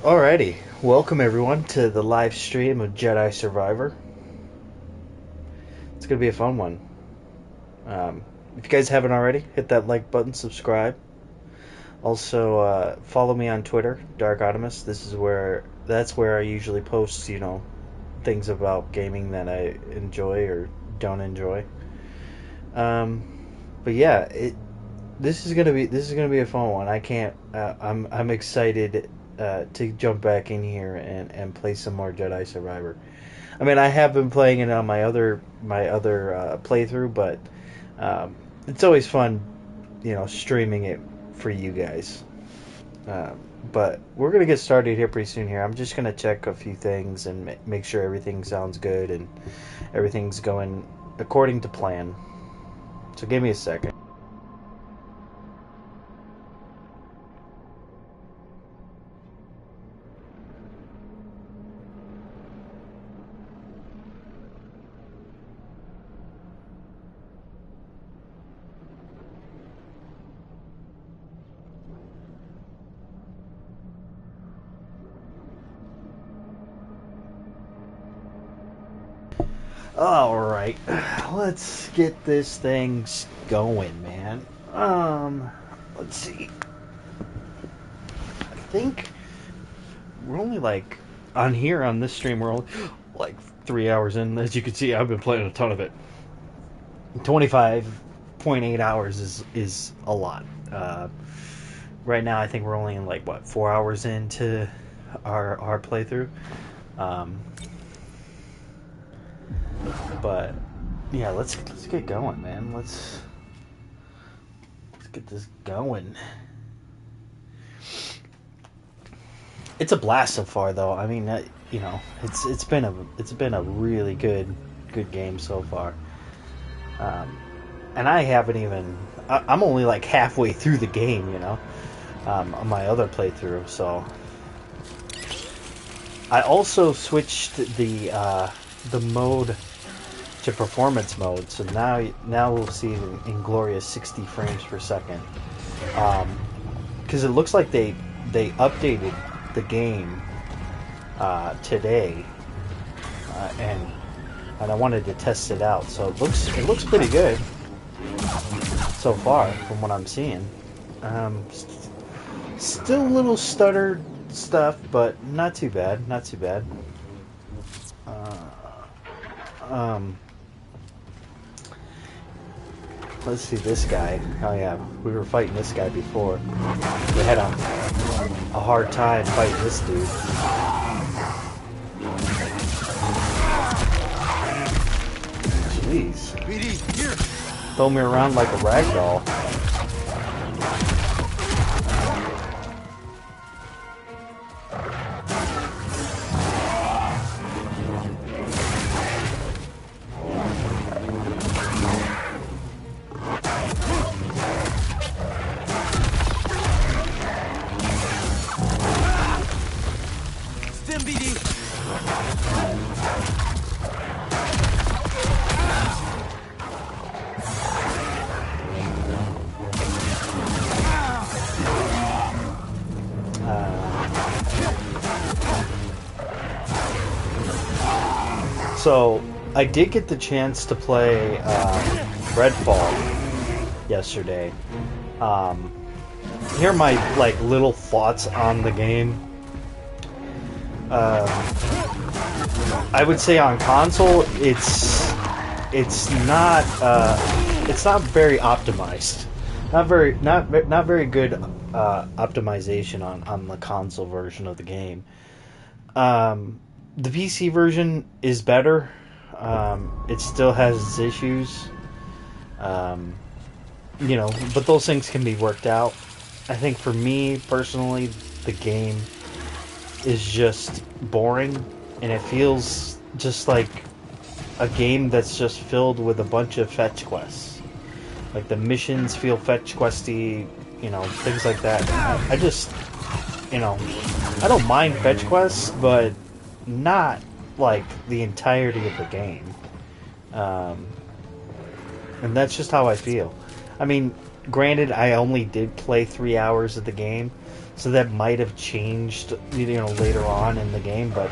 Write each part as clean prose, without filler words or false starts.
Alrighty, welcome everyone to the live stream of Jedi Survivor. It's gonna be a fun one. If you guys haven't already, hit that like button, subscribe. Also, follow me on Twitter, Dark Optimus. That's where I usually post, things about gaming that I enjoy or don't enjoy. But yeah, this is gonna be a fun one. I'm excited to jump back in here and play some more Jedi Survivor. I mean, I have been playing it on my other playthrough, but it's always fun, streaming it for you guys. But we're gonna get started here pretty soon. Here, I'm just gonna check a few things and make sure everything sounds good and everything's going according to plan. So give me a second. All right, let's get this thing going, man. Let's see. I think we're only on here on this stream. We're only like 3 hours in. As you can see, I've been playing a ton of it. 25.8 hours is a lot. Right now, I think we're only in 4 hours into our playthrough. But yeah, let's get going, man. Let's get this going. It's a blast so far, though. I mean, it's been a really good game so far. And I haven't even. I'm only halfway through the game, on my other playthrough. So I also switched the mode to performance mode, so now we'll see in glorious 60 frames per second. Because it looks like they updated the game today, and I wanted to test it out. So it looks pretty good so far from what I'm seeing. Still a little stuttered stuff, but not too bad. Not too bad. Let's see this guy. Oh yeah, we were fighting this guy before. We had a hard time fighting this dude. Jeez. Throw me around like a rag doll. So, I did get the chance to play Redfall yesterday. Here are my little thoughts on the game. I would say on console, it's not very optimized. Not very good optimization on the console version of the game. The PC version is better. It still has its issues. But those things can be worked out. I think for me, personally, the game is just boring, and it feels just like a game that's just filled with a bunch of fetch quests. Like, the missions feel fetch questy, things like that. I just, I don't mind fetch quests, but not the entirety of the game. And that's just how I feel. I mean, granted, I only did play 3 hours of the game, so that might have changed, later on in the game. But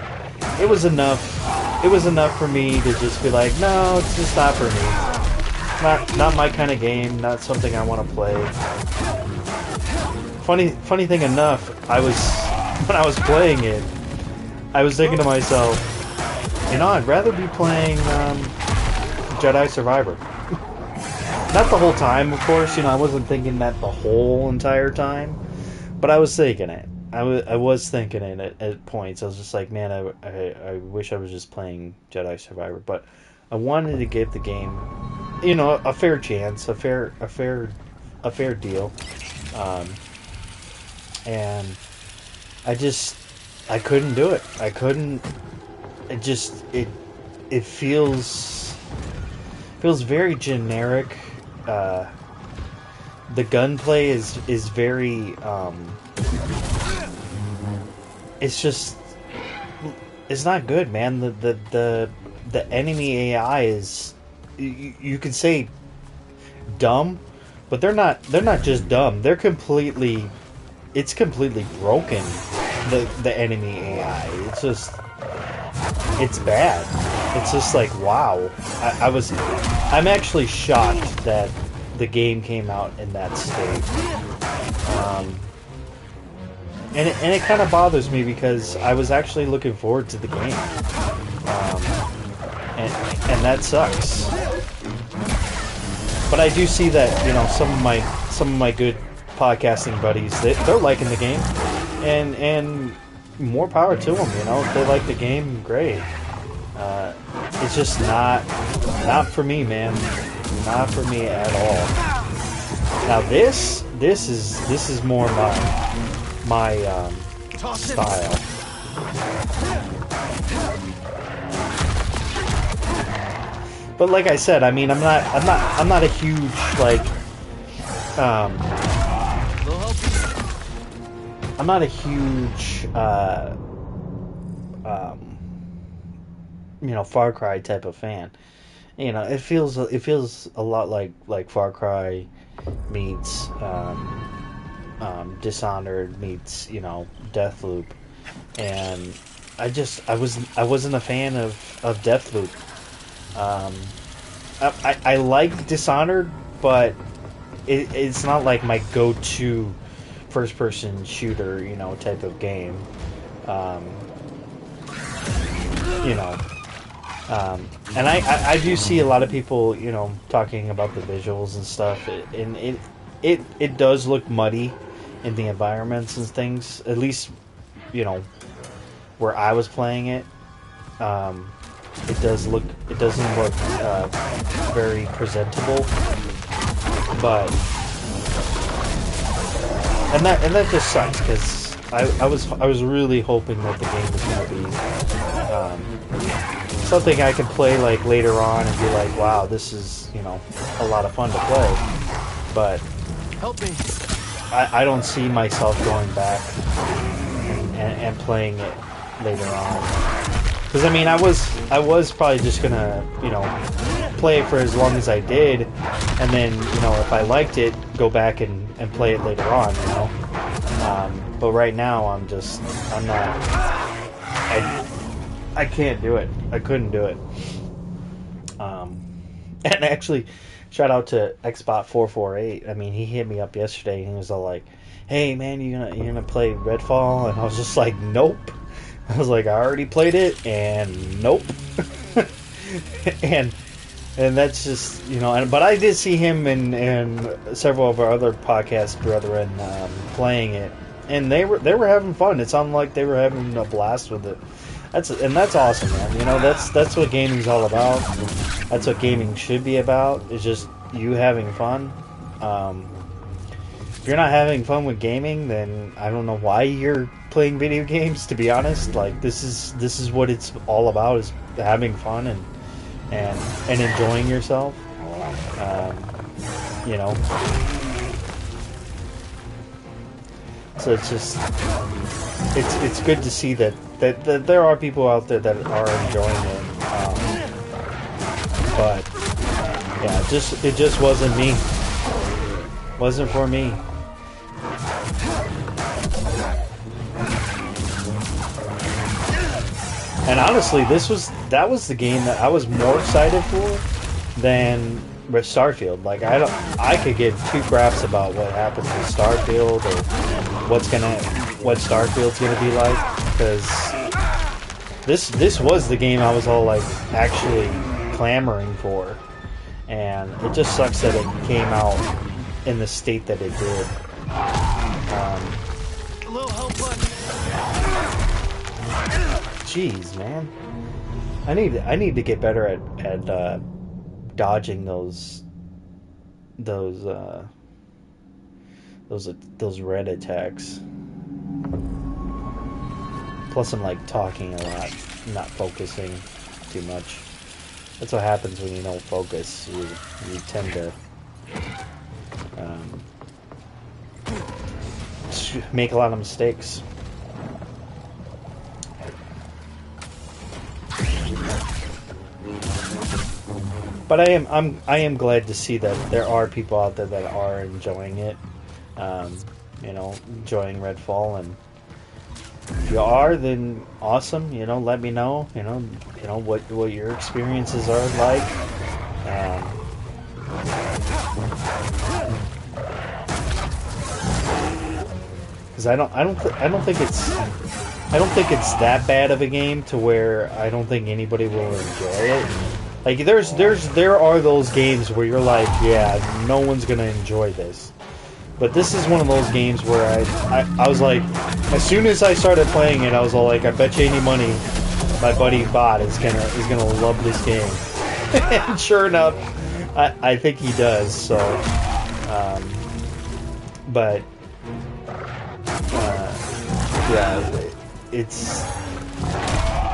it was enough. It was enough for me to just be like, no, it's just not for me. Not my kind of game. Not something I want to play. Funny thing enough, when I was playing it, I was thinking to myself, I'd rather be playing Jedi Survivor. Not the whole time, of course. I wasn't thinking that the whole entire time, but I was thinking it. I was thinking it at points. I was just like, man, I wish I was just playing Jedi Survivor, but I wanted to give the game, a fair chance, a fair deal, and I couldn't do it. I couldn't. It feels very generic. The gunplay is very it's not good, man. The enemy AI is, you could say, dumb, but they're not just dumb. It's completely broken. The enemy AI. It's bad. It's just like, wow. I'm actually shocked that the game came out in that state. And it kind of bothers me because I was actually looking forward to the game. And that sucks. But I do see that, some of my good podcasting buddies, they're liking the game. And more power to them, If they like the game, great. It's just not for me, man. Not for me at all. Now this is more my style. But like I said, I mean, I'm not a huge I'm not a huge Far Cry type of fan. It feels a lot like Far Cry meets Dishonored meets Deathloop, and I wasn't a fan of Deathloop. I like Dishonored, but it's not like my go-to first-person shooter, type of game. And I do see a lot of people, talking about the visuals and stuff, and it does look muddy in the environments and things. At least, where I was playing it, it doesn't look very presentable. But and that just sucks because I was really hoping that the game was going to be something I can play later on and be like, wow, this is a lot of fun to play. But help me. I don't see myself going back and playing it later on. Because I mean, I was probably just gonna play it for as long as I did, and then if I liked it, go back and play it later on. But right now I'm not. I can't do it. I couldn't do it. And actually, shout out to Xbot448. I mean, he hit me up yesterday and he was all like, "Hey man, you gonna play Redfall?" And I was just like, "Nope." I was like, "I already played it, and nope." and that's just but I did see him and several of our other podcast brethren playing it, and they were having fun. It sounded like they were having a blast with it. That's awesome, man. That's what gaming's all about. That's what gaming should be about. It's just you having fun. If you're not having fun with gaming, then I don't know why you're playing video games. To be honest, this is what it's all about: is having fun and enjoying yourself. So it's just it's good to see that there are people out there that are enjoying it. But yeah, it just wasn't me. Wasn't for me. And honestly, that was the game that I was more excited for than with Starfield. Like I could give two craps about what happens with Starfield or what Starfield's gonna be like, because this was the game I was all like actually clamoring for, and it just sucks that it came out in the state that it did. A little help button. Jeez, man, I need to get better at dodging those red attacks. Plus, I'm like talking a lot, not focusing too much. That's what happens when you don't focus. You tend to make a lot of mistakes. But I am glad to see that there are people out there that are enjoying it. You know, enjoying Redfall, and if you are, then awesome. You know, let me know. You know what your experiences are like. Because I don't think it's that bad of a game to where I don't think anybody will enjoy it. Like there are those games where you're like, yeah, no one's gonna enjoy this. But this is one of those games where I was like, as soon as I started playing it, I was all like, I bet you any money my buddy Bot is gonna love this game. And sure enough, I think he does. So, but yeah,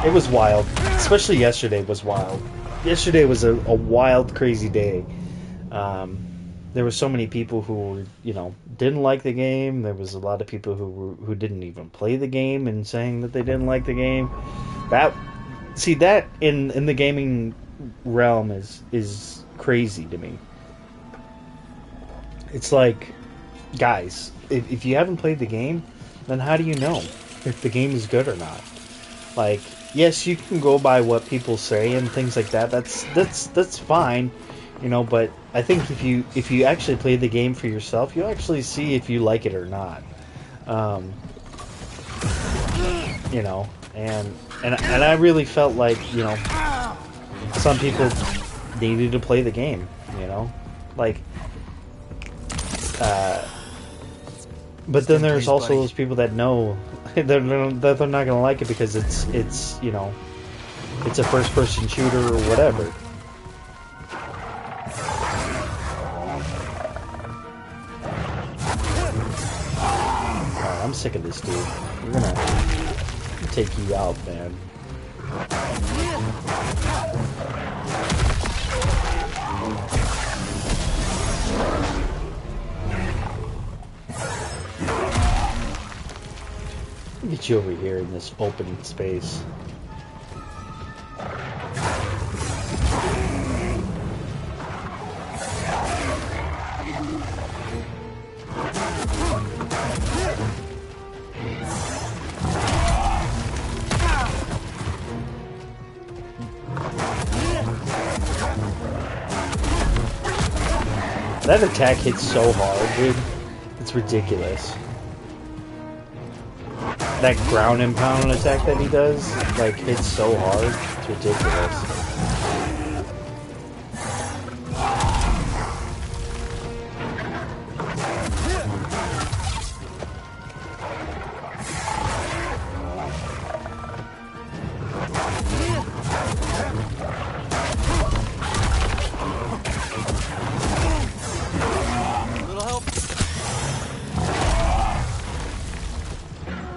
it was wild. Especially yesterday was wild. Yesterday was a wild, crazy day. There were so many people who didn't like the game. There was a lot of people who didn't even play the game and saying that they didn't like the game. That in the gaming realm is crazy to me. It's like, guys, if you haven't played the game, then how do you know if the game is good or not? Like, yes, you can go by what people say and things like that. That's fine, but I think if you actually play the game for yourself, you'll actually see if you like it or not. And I really felt like, some people needed to play the game, like, but then there's also those people that know that they're not gonna like it because it's a first-person shooter or whatever. I'm sick of this dude. We're gonna take you out, man. Get you over here in this open space. That attack hits so hard, dude. It's ridiculous. That ground and pound attack that he does, like, hits so hard. It's ridiculous.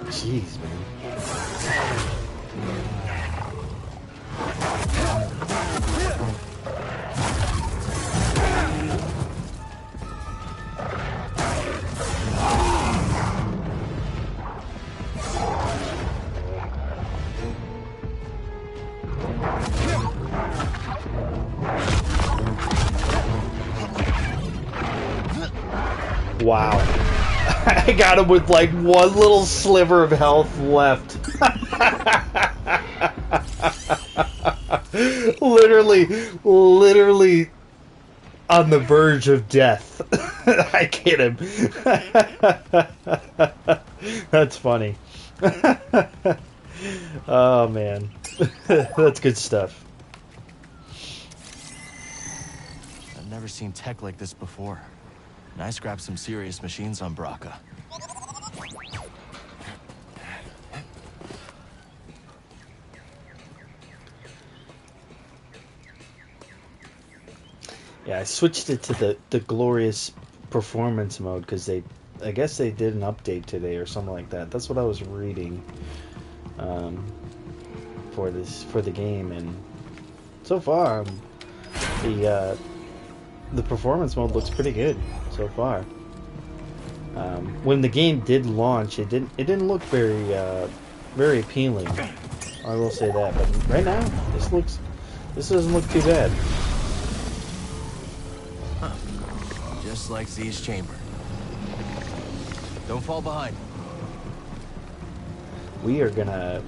Jeez, man. Wow. I got him with like one little sliver of health left. literally on the verge of death. I get him. That's funny. Oh man. That's good stuff. I've never seen tech like this before. And I scrapped some serious machines on Braca. Yeah, I switched it to the glorious performance mode because I guess they did an update today or something like that. That's what I was reading for the game, and so far the performance mode looks pretty good so far. When the game did launch, it didn't look very appealing. I will say that, but right now this doesn't look too bad. Just like Z's chamber. Don't fall behind. We are gonna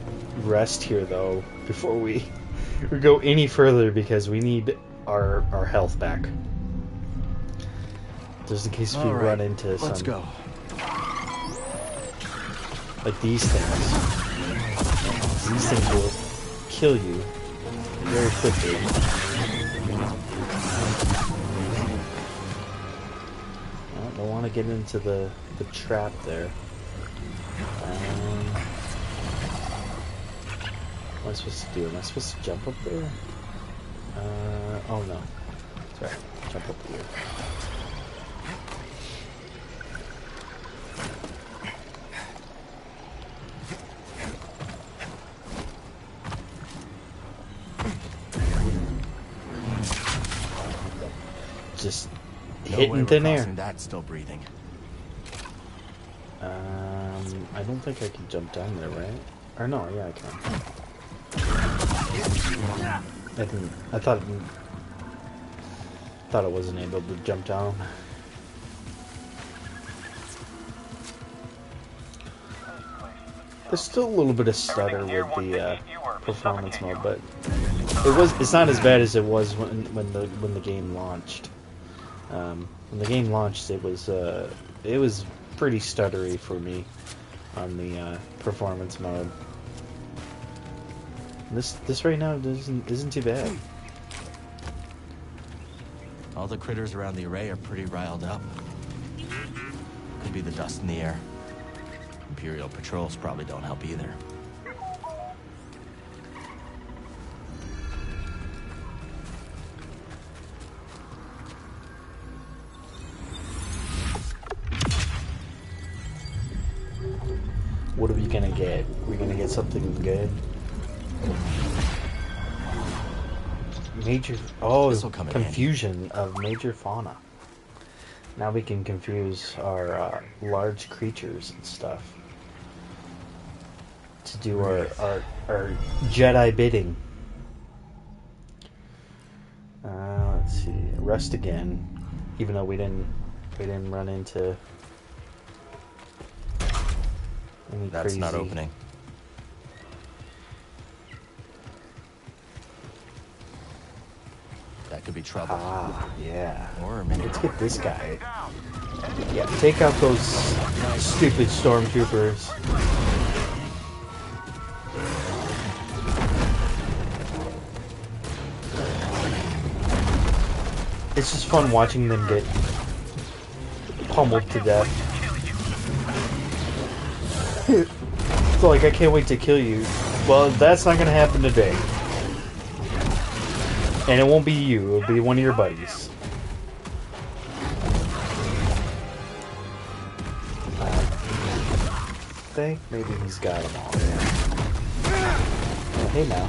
rest here though before we go any further because we need our health back. Just in case we run into some. Let's go. Like these things. These things will kill you very quickly. I don't want to get into the trap there. What am I supposed to do? Am I supposed to jump up there? Oh no. Sorry, jump up here. Just hitting thin air. That's still breathing. I don't think I can jump down there, right? Or no, yeah, I can. I thought it wasn't able to jump down. There's still a little bit of stutter with the performance mode, but it's not as bad as it was when the game launched. When the game launched, it was pretty stuttery for me on the performance mode. This right now isn't too bad. All the critters around the array are pretty riled up. Could be the dust in the air. Imperial patrols probably don't help either. What are we gonna get? We're gonna get something good. Confusion of major fauna. Now we can confuse our large creatures and stuff to do our Jedi bidding. Let's see. Rest again, even though we didn't run into any That's crazy. not opening. That could be trouble. Ah, yeah. Or maybe Let's get this guy. Yeah, take out those stupid stormtroopers. It's just fun watching them get pummeled to death. So like, I can't wait to kill you. Well, that's not gonna happen today. And it won't be you, it'll be one of your buddies. I think maybe he's got them all. Oh, hey now.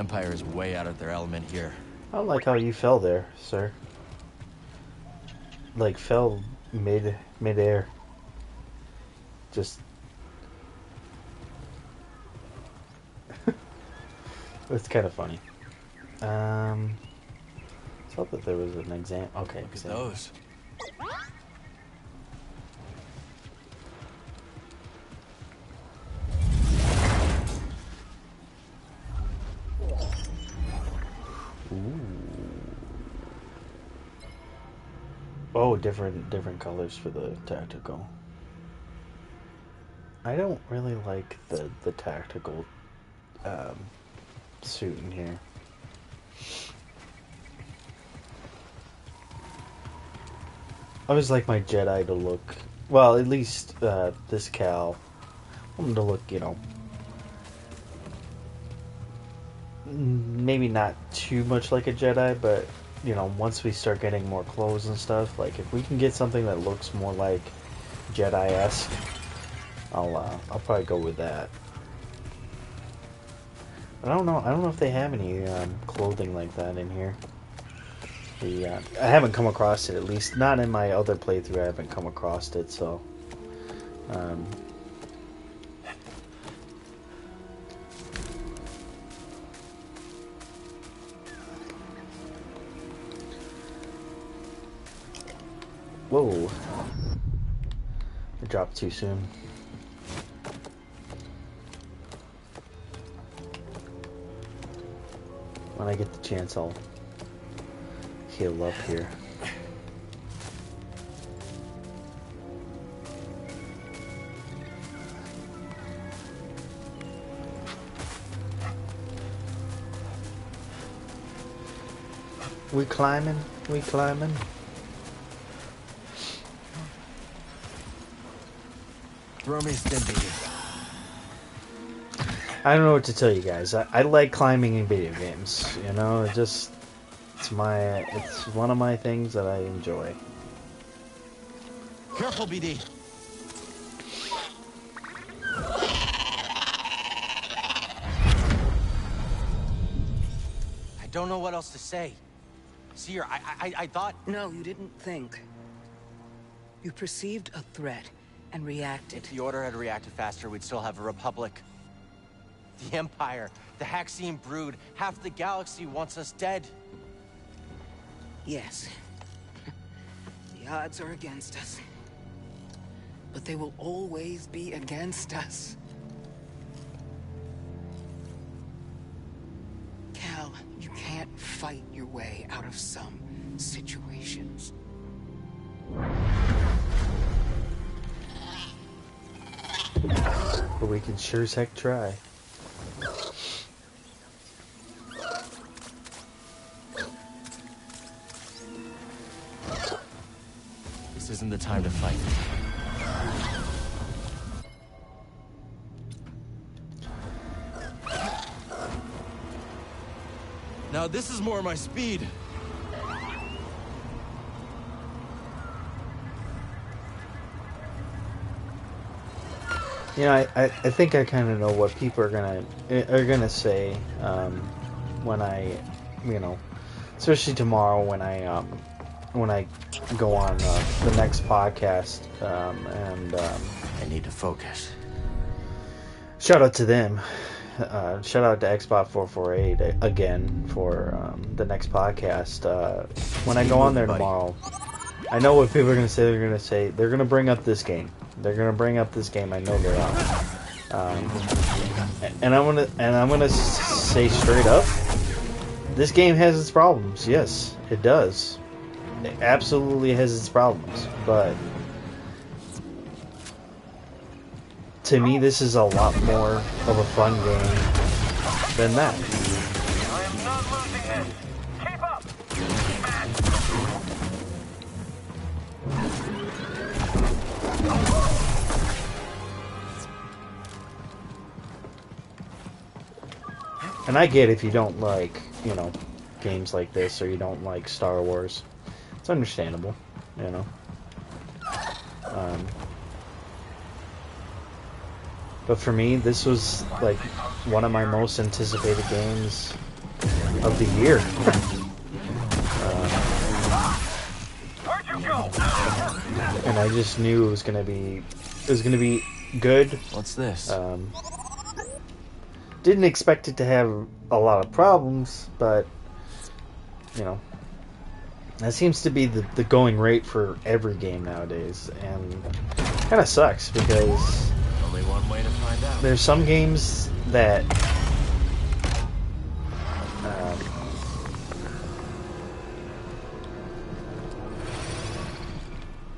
Empire is way out of their element here. I don't like how you fell there, sir. Like, fell mid-air. Just... It's kind of funny. I thought that there was an exam. Okay, Look at those. Ooh. Oh, different colors for the tactical. I don't really like the tactical suit in here. I always like my Jedi to look, well, at least this Cal, I want him to look, you know, maybe not too much like a Jedi, but, you know, once we start getting more clothes and stuff, like, if we can get something that looks more like Jedi-esque, I'll probably go with that. But I don't know if they have any clothing like that in here. I haven't come across it, at least not in my other playthrough. I haven't come across it, so whoa, I dropped too soon. When I get the chance, I'll heal up here. We climbing. Throw me a stim. I don't know what to tell you guys. I like climbing in video games. You know, it's one of my things that I enjoy. Careful, BD. I don't know what else to say. Seer, I thought... No, you didn't think. You perceived a threat and reacted. If the Order had reacted faster, we'd still have a Republic. The Empire, the Haxian brood, half the galaxy wants us dead. Yes. The odds are against us. But they will always be against us. Cal, you can't fight your way out of some situations. But we can sure as heck try. This isn't the time to fight. Now this is more my speed. You know, I think I kind of know what people are gonna say when I, you know, especially tomorrow when I go on the next podcast I need to focus. shout out to them. Shout out to Xbot448 again for the next podcast. When I go on there tomorrow, I know what people are gonna say. They're gonna bring up this game. They're gonna bring up this game. I know they are. And I'm gonna say straight up, this game has its problems. Yes, it does. It absolutely has its problems. But to me, this is a lot more of a fun game than that. I am not losing it. Keep up. And I get if you don't like, you know, games like this, or you don't like Star Wars. It's understandable, you know. But for me, this was like one of my most anticipated games of the year. Where'd you go? And I just knew it was gonna be good. What's this? Didn't expect it to have a lot of problems, but you know, that seems to be the going rate for every game nowadays, and kind of sucks because Only one way to find out. there's some games that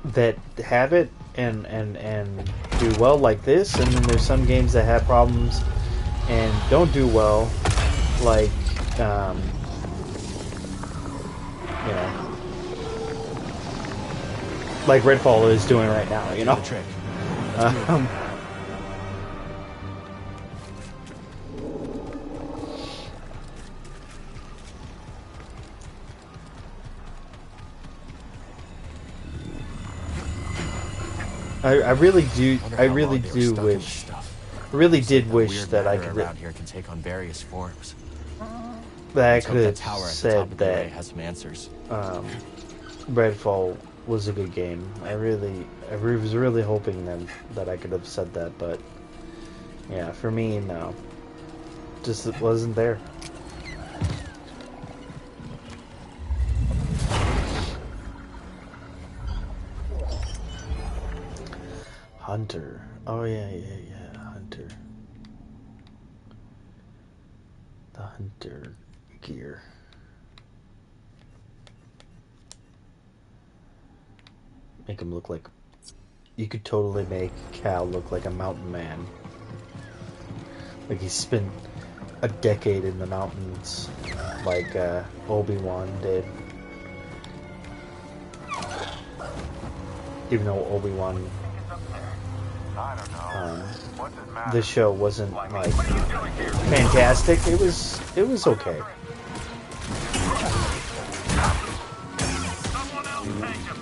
that have it and do well like this, and then there's some games that have problems and don't do well, like you know, like Redfall is doing right now. You know, The trick. Let's move. I really do. Wonder I how really long they were do stuck in this wish. stuff. I really Seems did like wish weird that I matter could. around here can take on various forms. That I Let's hope could that have tower at the top said of the array that has some answers. Redfall was a good game. I was really hoping that I could have said that, but yeah, for me, no, just it wasn't there. Hunter. Oh yeah, Hunter. The Hunter gear. Make him look like... You could totally make Cal look like a mountain man. Like he's spent a decade in the mountains, like Obi-Wan did. Even though Obi-Wan, I don't know. What does matter? this show wasn't like fantastic. It was okay. Someone else take him.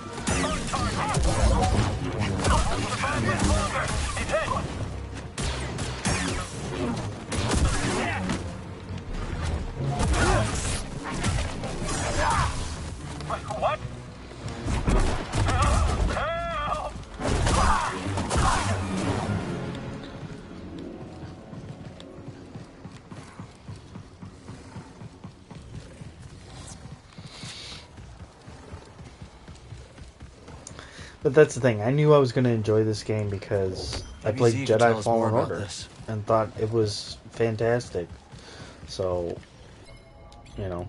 He's hit. Wait, what? Help! But that's the thing. I knew I was going to enjoy this game because I Maybe played Z can tell Jedi us more Fallen about Order this. and thought it was fantastic. So, you know,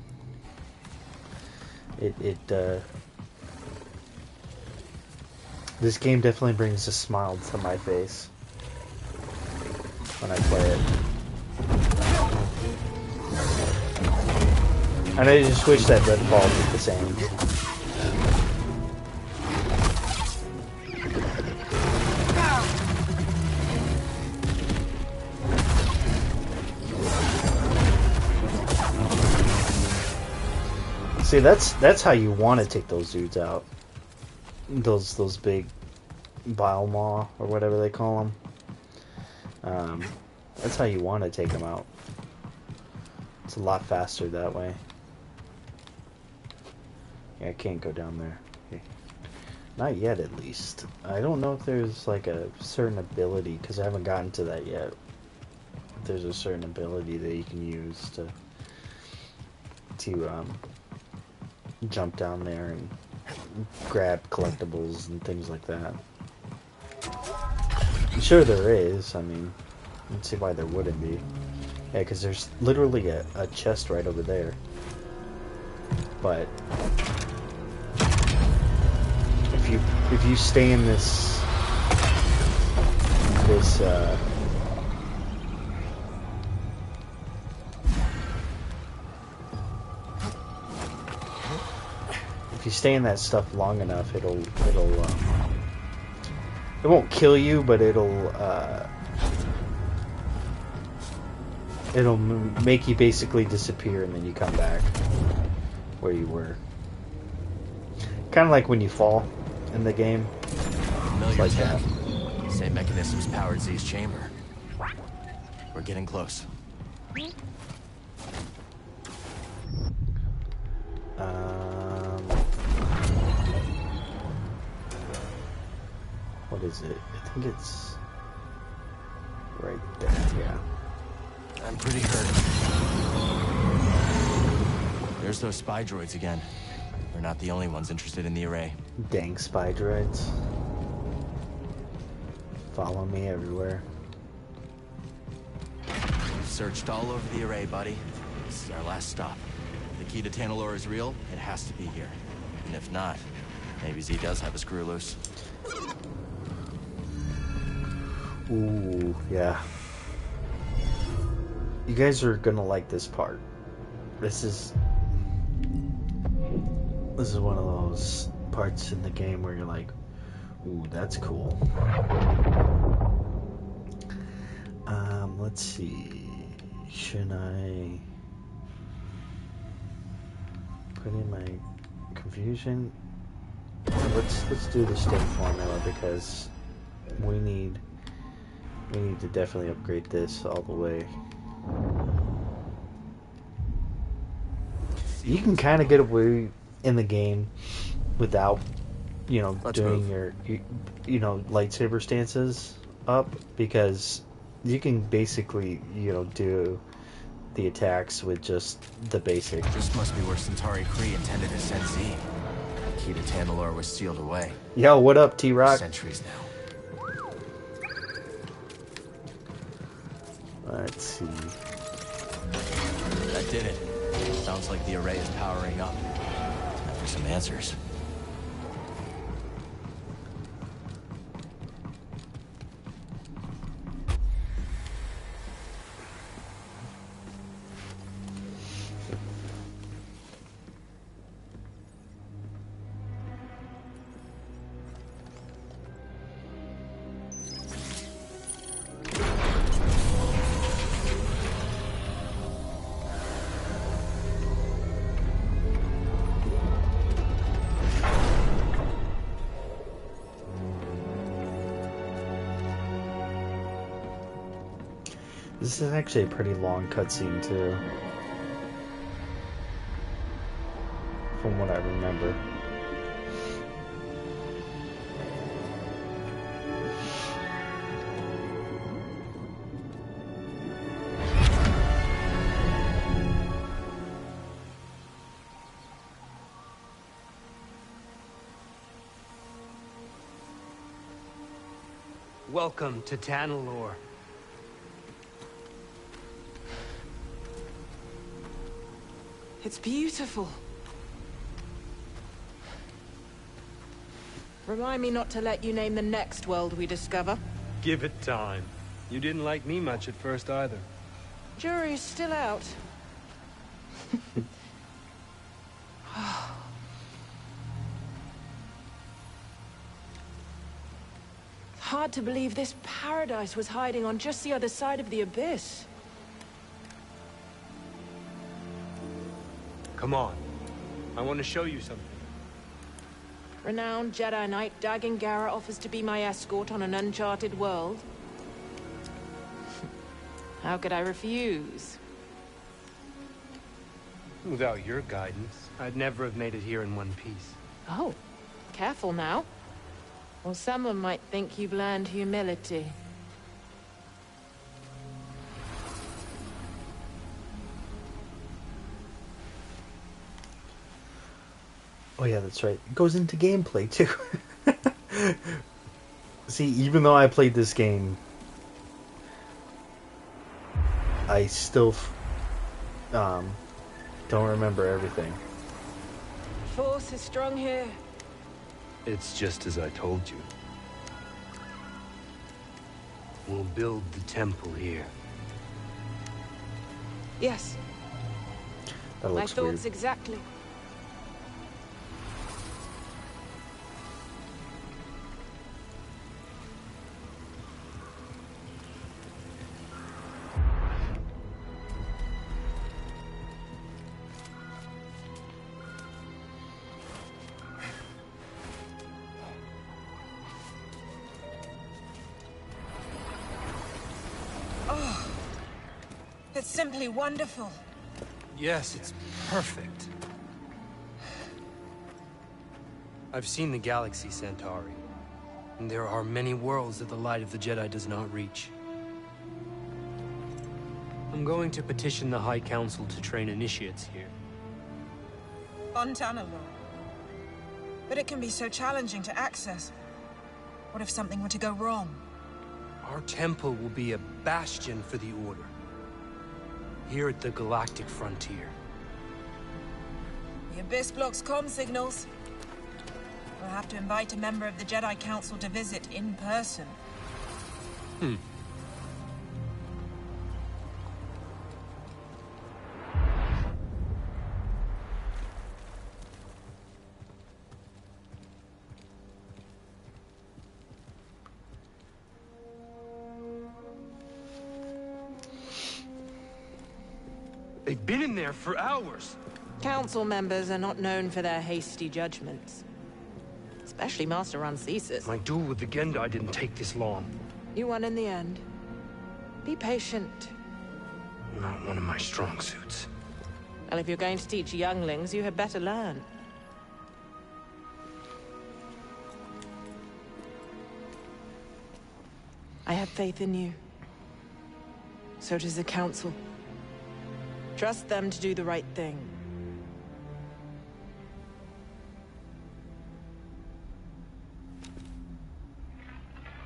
this game definitely brings a smile to my face when I play it. And I just wish that Redfall did the same. See, that's how you want to take those dudes out. Those big bile maw or whatever they call them. That's how you want to take them out. It's a lot faster that way. Yeah, I can't go down there. Okay. Not yet, at least. I don't know if there's like a certain ability, because I haven't gotten to that yet. If there's a certain ability that you can use to jump down there and grab collectibles and things like that. I'm sure there is. I mean, I don't see why there wouldn't be. Yeah, because there's literally a chest right over there. But if you stay in this if you stay in that stuff long enough, it won't kill you, but it'll make you basically disappear, and then you come back where you were. Kind of like when you fall in the game. Familiar Like tech. that. Same mechanisms powered Z's chamber. We're getting close. Um, what is it? I think it's right there. Yeah. I'm pretty hurt. There's those spy droids again. We're not the only ones interested in the array. Dang spy droids. Follow me everywhere. We've searched all over the array, buddy. This is our last stop. If the key to Tanalorr is real, it has to be here. And if not, maybe Z does have a screw loose. Ooh, yeah. You guys are gonna like this part. This is one of those parts in the game where you're like, ooh, that's cool. Let's see. Should I put in my confusion? Let's do the state formula because we need to definitely upgrade this all the way. You can kind of get away in the game without, doing your, lightsaber stances up because you can basically, do the attacks with just the basic. This must be where Centauri Kree intended to send Z. The key to Tanalorr was sealed away. Yo, what up, T-Rock? Centuries now. Let's see. That did it. Sounds like the array is powering up. Time for some answers. This is actually a pretty long cutscene too, from what I remember. Welcome to Tanalorr. It's beautiful. Remind me not to let you name the next world we discover. Give it time. You didn't like me much at first either. Jury's still out. Hard to believe this paradise was hiding on just the other side of the abyss. Come on. I want to show you something. Renowned Jedi Knight Dagan Gera offers to be my escort on an uncharted world. How could I refuse? Without your guidance, I'd never have made it here in one piece. Oh, careful now. Or someone might think you've learned humility. Oh yeah, that's right. It goes into gameplay too. See, even though I played this game, I still don't remember everything. Force is strong here. It's just as I told you. We'll build the temple here. Yes, That my looks thoughts weird. exactly. It's simply wonderful. Yes, it's perfect. I've seen the galaxy, Centauri. And there are many worlds that the light of the Jedi does not reach. I'm going to petition the High Council to train initiates here. Fontana law. But it can be so challenging to access. What if something were to go wrong? Our temple will be a bastion for the Order. Here at the galactic frontier. The Abyss blocks comm signals. We'll have to invite a member of the Jedi Council to visit in person. They've been in there for hours. Council members are not known for their hasty judgments. Especially Master Rancesis. My duel with the Gendai didn't take this long. You won in the end. Be patient. Not one of my strong suits. Well, if you're going to teach younglings, you had better learn. I have faith in you. So does the Council. Trust them to do the right thing.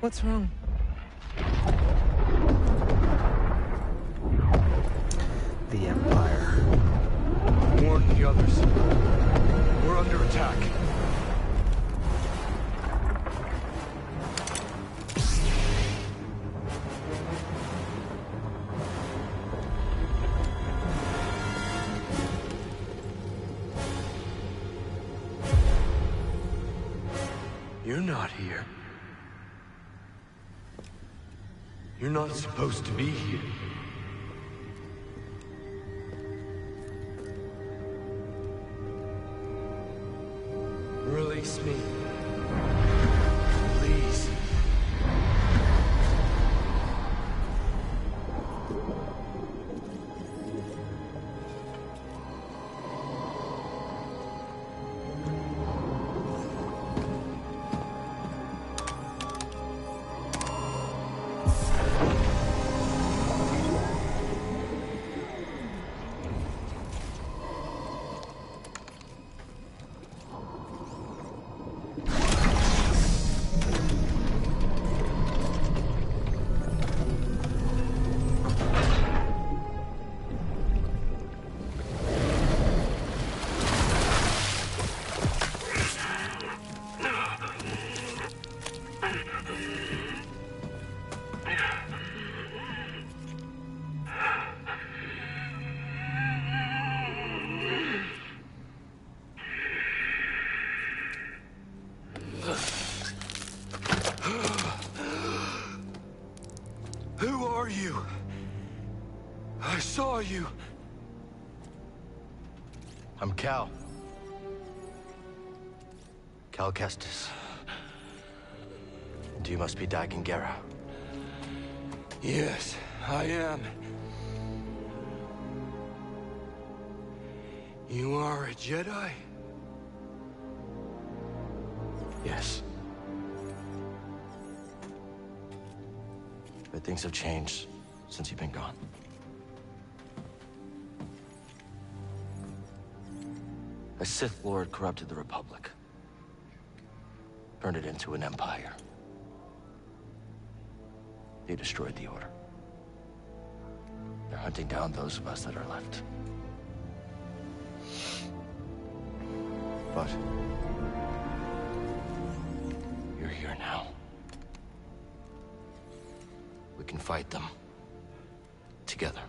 What's wrong? The Empire. Warn the others. We're under attack. You're not here. You're not supposed to be here. Release me. Please. Who are you? I saw you. I'm Cal. Cal Kestis. And you must be Dagon Gera. Yes, I am. You are a Jedi? Yes. But things have changed since you've been gone. A Sith Lord corrupted the Republic. Turned it into an empire. He destroyed the Order. They're hunting down those of us that are left. But you're here now. We can fight them together.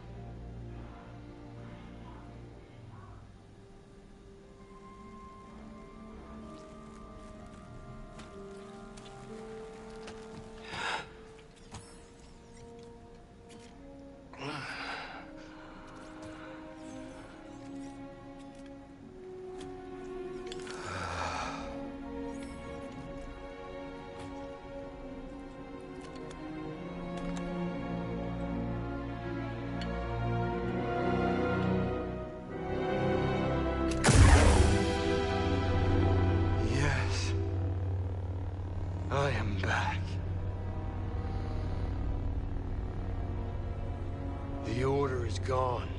The Order is gone.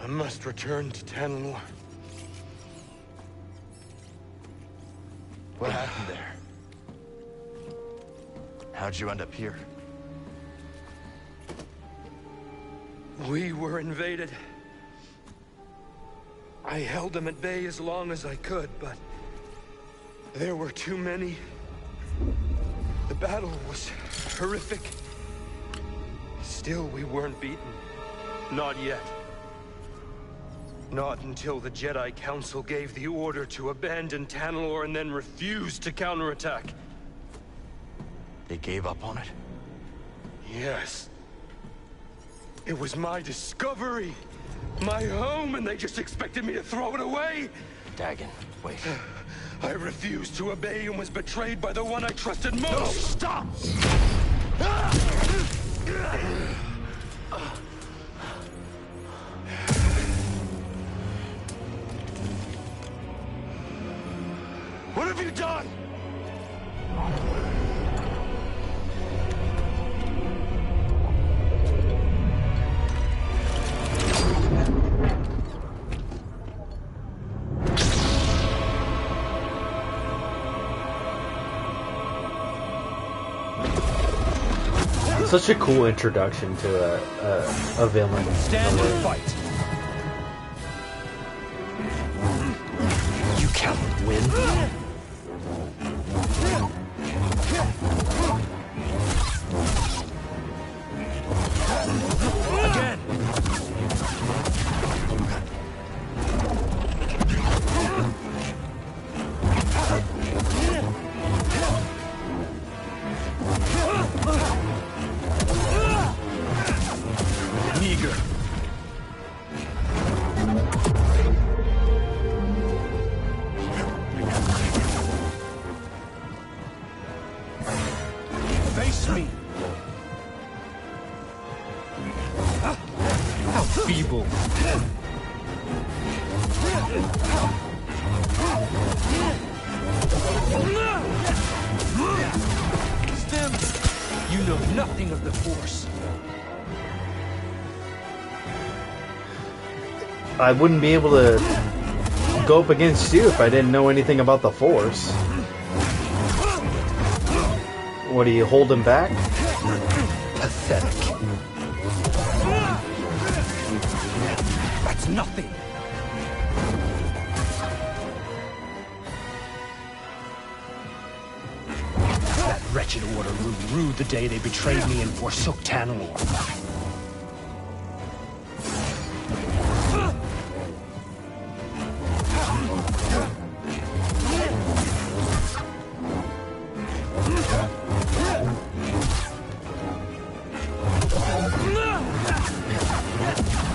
I must return to Tanalorr. What happened there? How'd you end up here? We were invaded. I held them at bay as long as I could, but there were too many. The battle was horrific. Still, we weren't beaten. Not yet. Not until the Jedi Council gave the order to abandon Tanalorr and then refused to counterattack. They gave up on it? Yes. It was my discovery. My home, and they just expected me to throw it away? Dagon, wait. I refused to obey and was betrayed by the one I trusted most. No, stop! What have you done? Such a cool introduction to a villain. Stand and fight. You cannot win. Again. Meager. Face me. How feeble. Stem. You know nothing of the Force. I wouldn't be able to go up against you if I didn't know anything about the Force. What, do you hold him back? Pathetic. That's nothing. That wretched order grew rude the day they betrayed me and forsook Tanalorr.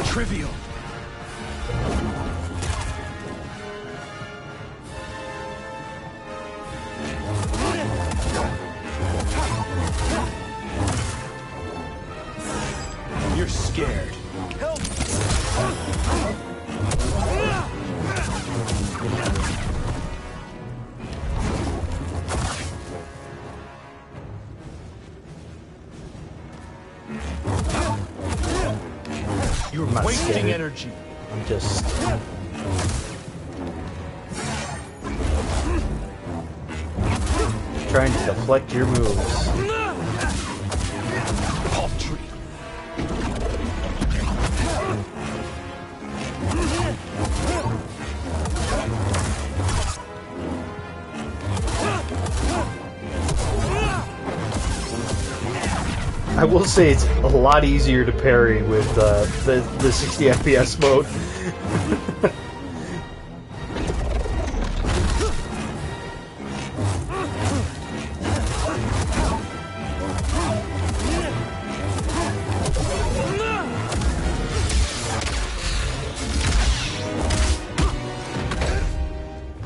Trivial. You're scared. Help! You're wasting scared. energy. I'm just... trying to deflect your moves. Paltry. I will say it's a lot easier to parry with the 60 FPS mode.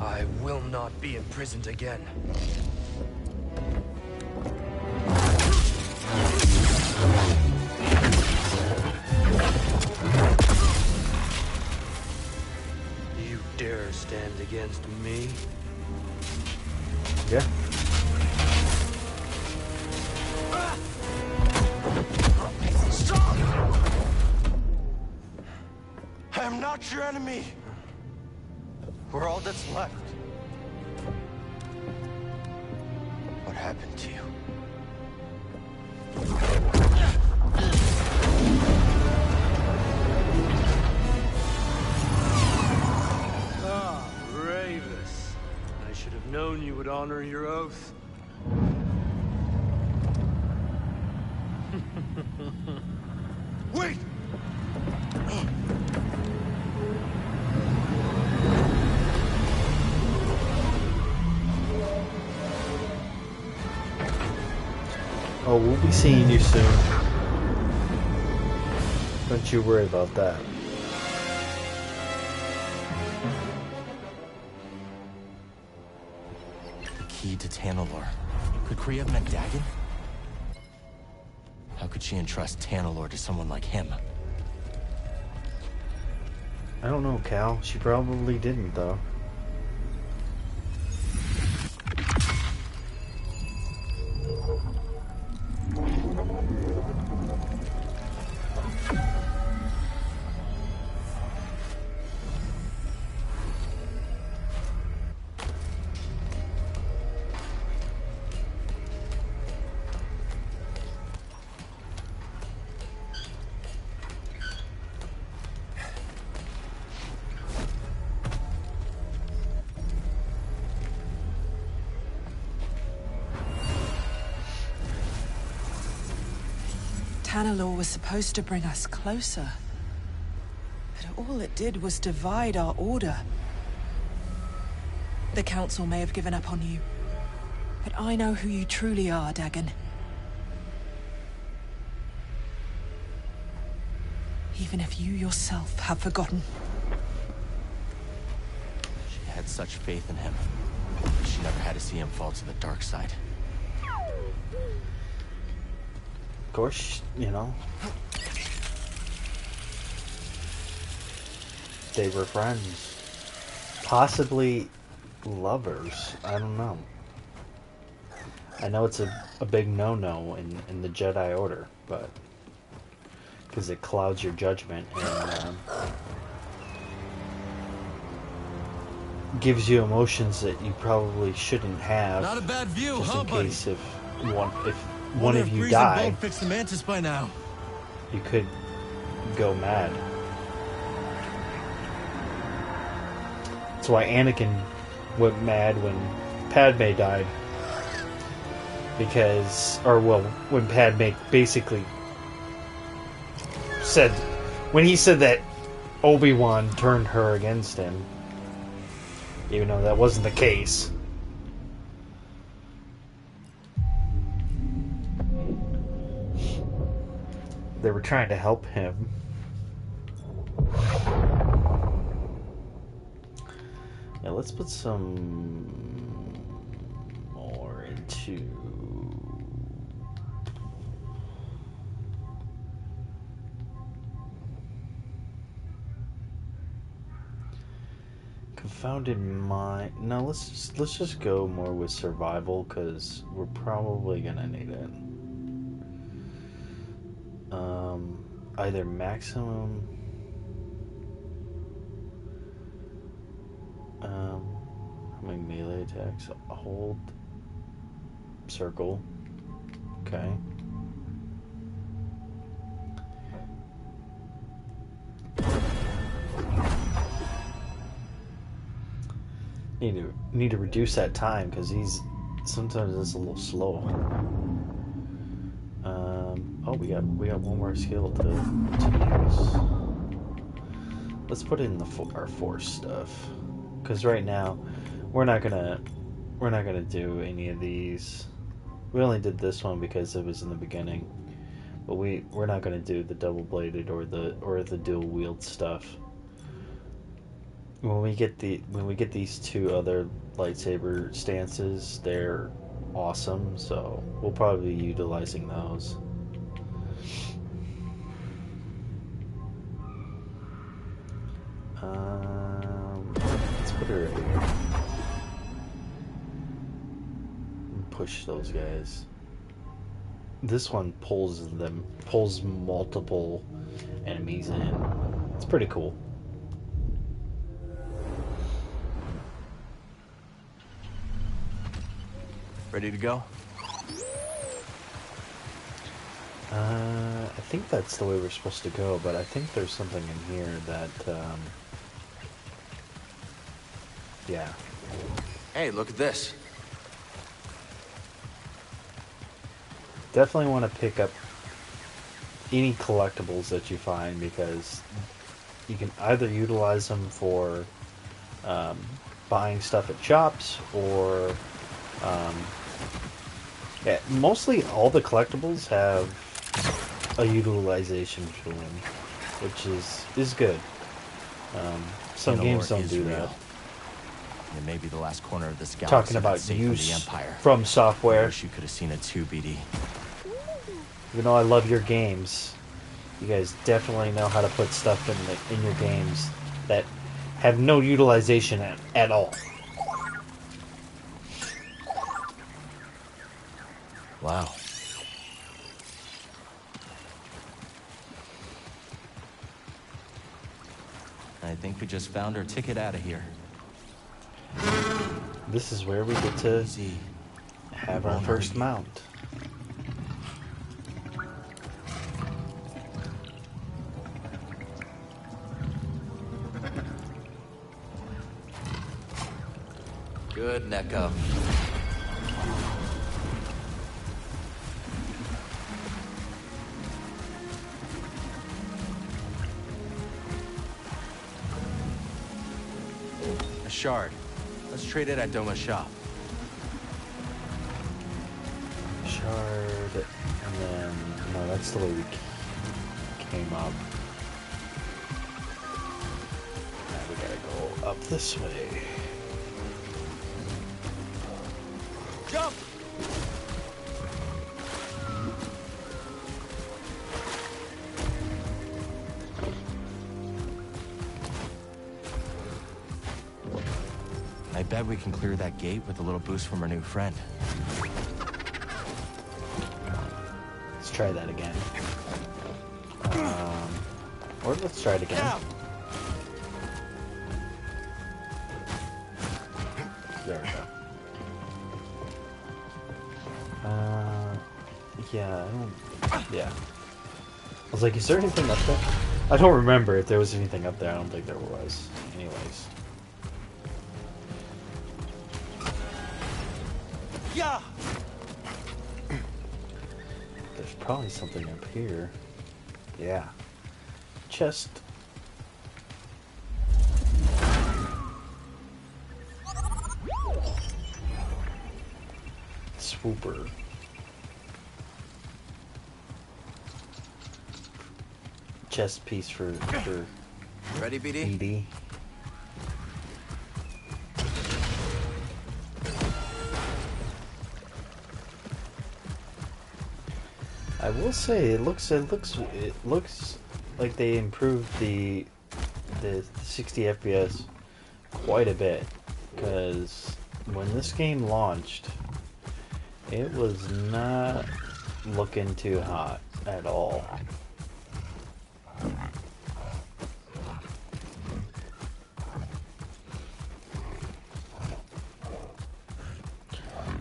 I will not be imprisoned again. You dare stand against me? Yeah. not your enemy. We're all that's left. What happened to you? Ah, Ravis. I should have known you would honor your oath. Wait! Oh, we'll be seeing you soon. Don't you worry about that. The key to Tanalor. Could Kree have met Dagon? How could she entrust Tanalor to someone like him? I don't know, Cal. She probably didn't, though. Tanalor was supposed to bring us closer. But all it did was divide our order. The Council may have given up on you. But I know who you truly are, Dagon. Even if you yourself have forgotten. She had such faith in him. She never had to see him fall to the dark side. Of course, you know. They were friends. Possibly lovers. I don't know. I know it's a big no-no in the Jedi Order, but... because it clouds your judgment and gives you emotions that you probably shouldn't have. Not a bad view, just huh, in buddy? case if one of you died, Fix the Mantis by now. you could go mad. That's why Anakin went mad when Padme died. Because, or well, when Padme basically said, when he said that Obi-Wan turned her against him, even though that wasn't the case. They were trying to help him. Yeah, let's put some more into... Confounded mind. No, let's just go more with survival because we're probably gonna need it. Either maximum. How many melee attacks? Hold. Circle. Okay. Need to reduce that time because sometimes it's a little slow. Oh, we got one more skill to use. Let's put in our force stuff because right now we're not gonna do any of these. We only did this one because it was in the beginning, but we're not gonna do the double bladed or the dual wield stuff. When we get these two other lightsaber stances, they're awesome, so we'll probably be utilizing those. Let's put her right here. Push those guys. This one pulls multiple enemies in. It's pretty cool. Ready to go? I think that's the way we're supposed to go, but I think there's something in here that, yeah. Hey, look at this. Definitely want to pick up any collectibles that you find, because you can either utilize them for buying stuff at shops, or yeah, mostly all the collectibles have a utilization to them, which is good. Some games don't do that. It may be the last corner of this galaxy Talking about that's safe from the use Empire. from I software. wish you could have seen it too, BD. Even though I love your games, you guys definitely know how to put stuff in your games that have no utilization at all. Wow. I think we just found our ticket out of here. This is where we get to Easy. have our first mount. Good neck up. A shard. Let's trade it at Doma's shop. Shard, and then no, that's the way we came up. Now we gotta go up this way. Jump! I bet we can clear that gate with a little boost from our new friend. Let's try that again. Or let's try it again. Yeah. There we go. Yeah, I don't... Yeah. I was like, is there anything up there? I don't remember if there was anything up there. I don't think there was. Anyways. Yeah. There's probably something up here. Yeah. Chest. Swooper. Chest piece for Ready, BD? BD. I will say it looks like they improved the 60 FPS quite a bit, because when this game launched, it was not looking too hot at all.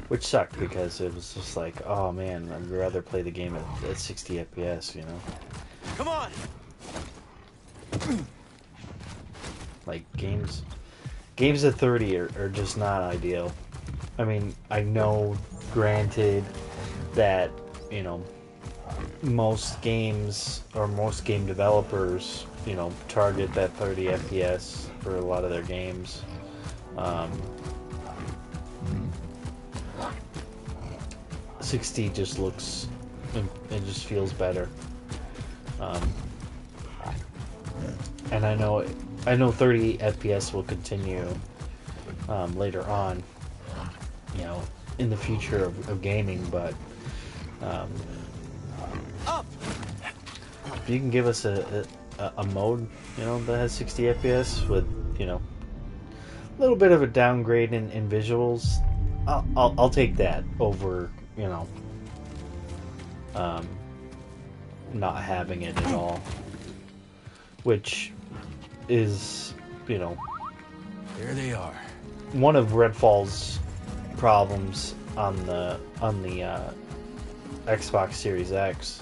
Which sucked, because it was just like, oh man, I'd rather play the game at 60 FPS, you know? Come on! Like, games at 30 are just not ideal. I mean, I know, granted, that, you know, most games, or most game developers, you know, target that 30 FPS for a lot of their games. 60 just looks, it just feels better. And I know 30 FPS will continue later on, you know, in the future of gaming, but if you can give us a mode, you know, that has 60 FPS with, you know, a little bit of a downgrade in visuals, I'll take that over, you know, not having it at all, which is, you know, Here they are. one of Redfall's problems on the Xbox Series X.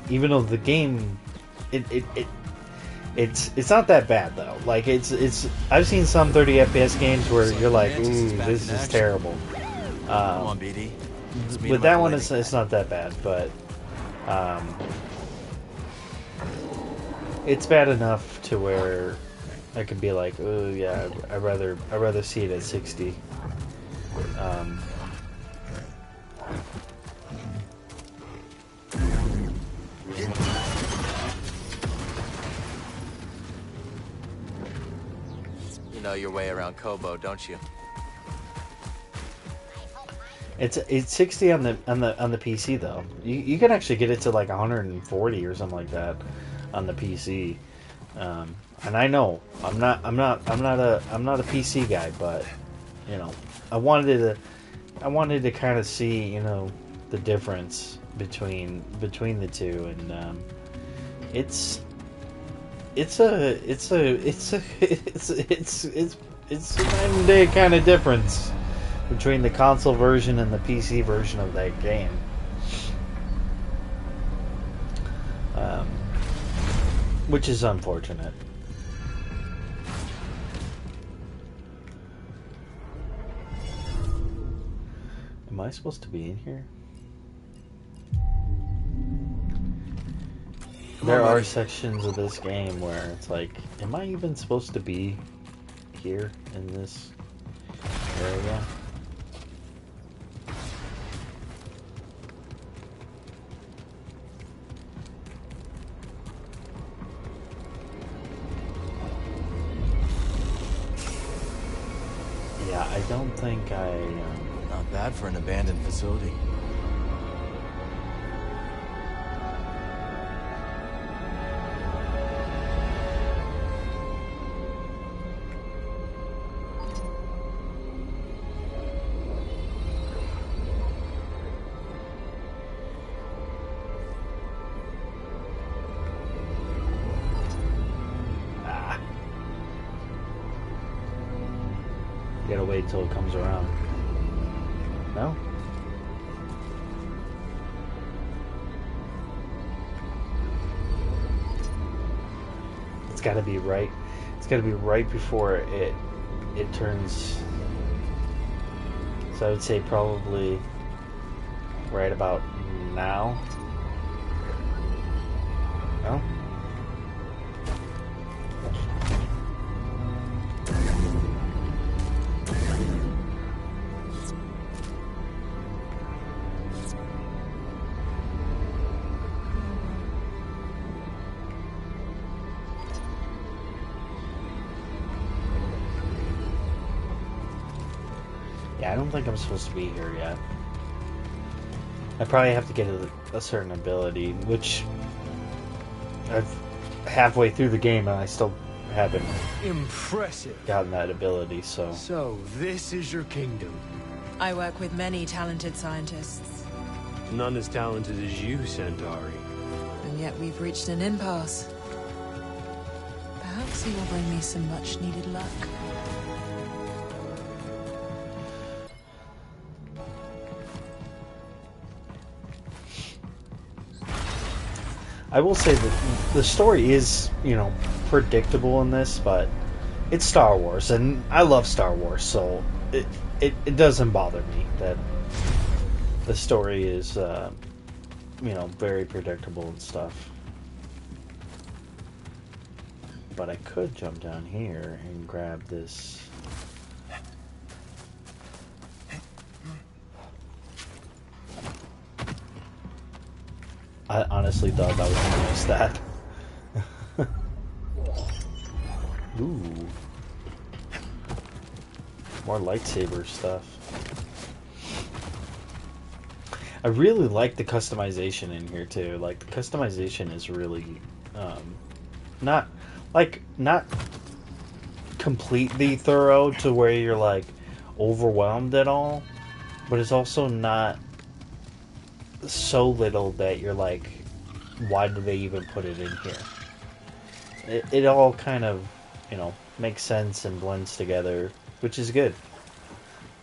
Even though the game, it's not that bad though. Like it's I've seen some 30 FPS games where you're like, ooh, this is terrible. Come on, BD. With that one, it's not that bad, but it's bad enough to where I could be like, oh yeah, I'd rather see it at 60. You know your way around Kobo, don't you? It's 60 on the PC though. You can actually get it to like 140 or something like that on the PC. And I know I'm not a PC guy, but you know, I wanted to kind of see, you know, the difference between the two, and it's a night and day kind of difference between the console version and the PC version of that game. Which is unfortunate. Am I supposed to be in here? There are sections of this game where it's like, am I even supposed to be here in this area? Yeah, I don't think I... Not bad for an abandoned facility. You gotta wait till it comes around. No? It's gotta be right. It's gotta be right before it turns. So I would say probably right about now. No? Yeah, I don't think I'm supposed to be here yet. I probably have to get a certain ability, which I've halfway through the game and I still haven't Impressive. gotten that ability, so... So, this is your kingdom. I work with many talented scientists, None as talented as you, Centauri. and yet we've reached an impasse. Perhaps he will bring me some much-needed luck. I will say that the story is, you know, predictable in this, but it's Star Wars, and I love Star Wars, so it doesn't bother me that the story is, you know, very predictable and stuff. But I could jump down here and grab this. I honestly thought that was going to miss that. Ooh. More lightsaber stuff. I really like the customization in here too. Like, the customization is really not completely thorough to where you're like overwhelmed at all, but it's also not so little that you're like, why did they even put it in here? It all kind of, you know, makes sense and blends together, which is good.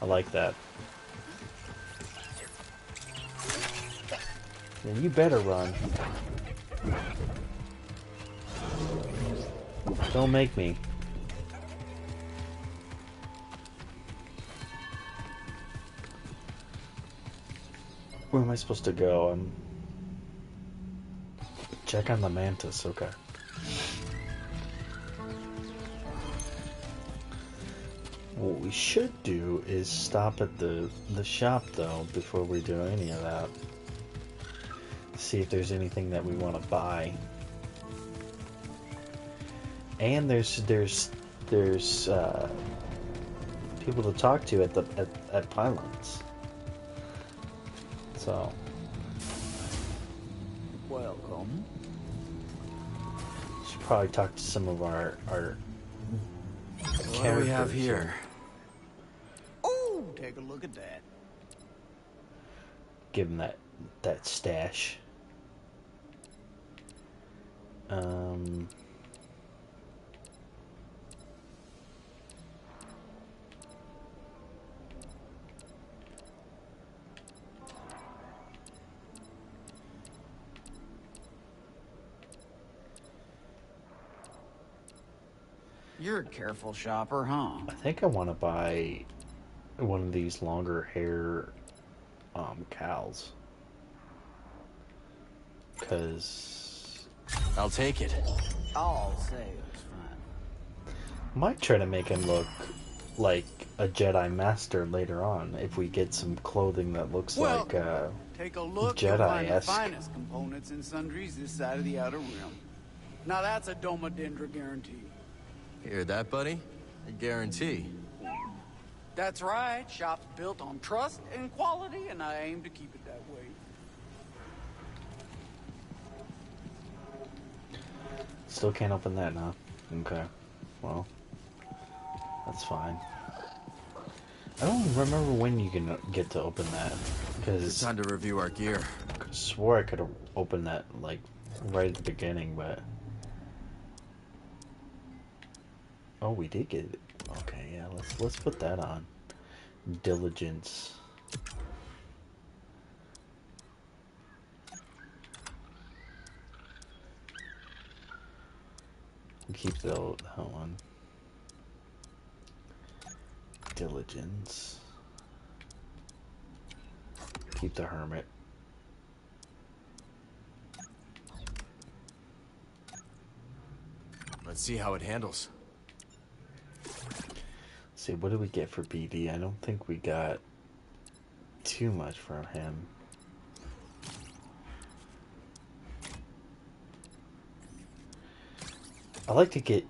I like that. Then you better run. Don't make me. Where am I supposed to go? Check on the mantis, okay. What we should do is stop at the shop, though, before we do any of that. See if there's anything that we want to buy. And there's people to talk to at Pylons. So welcome. Should probably talk to some of our What do we have here? Oh, take a look at that. Give them that stash. You're a careful shopper, huh? I think I want to buy one of these longer hair cows. Because I'll take it. I'll say it was fine. Might try to make him look like a Jedi Master later on if we get some clothing that looks like take a look. You'll find the Jedi-esque. finest components and sundries this side of the Outer Rim. Now that's a Doma Dendra guarantee. Hear that, buddy? A guarantee. That's right. Shop's built on trust and quality, and I aim to keep it that way. Still can't open that, huh? Okay. Well, that's fine. I don't remember when you can get to open that. Because It's time to review our gear. I swore I could have opened that, like, right at the beginning, but... Oh, we did get it. Okay, yeah, let's put that on. Diligence. Keep that one. Diligence. Keep the hermit. Let's see how it handles. See, what did we get for BD? I don't think we got too much from him.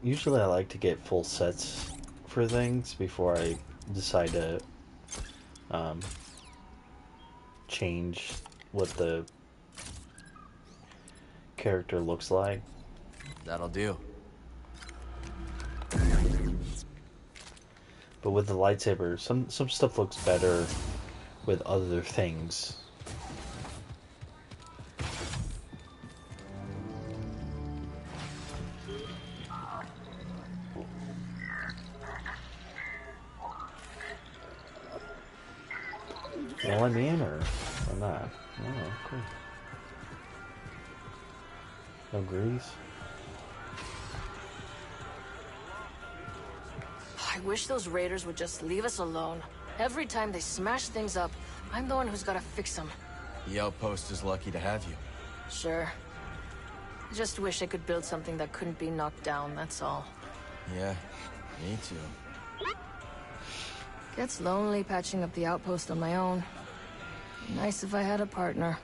Usually I like to get full sets for things before I decide to change what the character looks like. That'll do. But with the lightsaber, some stuff looks better with other things. You want to let me in or not? Oh, cool. No grease. I wish those raiders would just leave us alone. Every time they smash things up, I'm the one who's gotta fix them. The outpost is lucky to have you. Sure. I just wish I could build something that couldn't be knocked down, that's all. Yeah, me too. Gets lonely patching up the outpost on my own. Nice if I had a partner.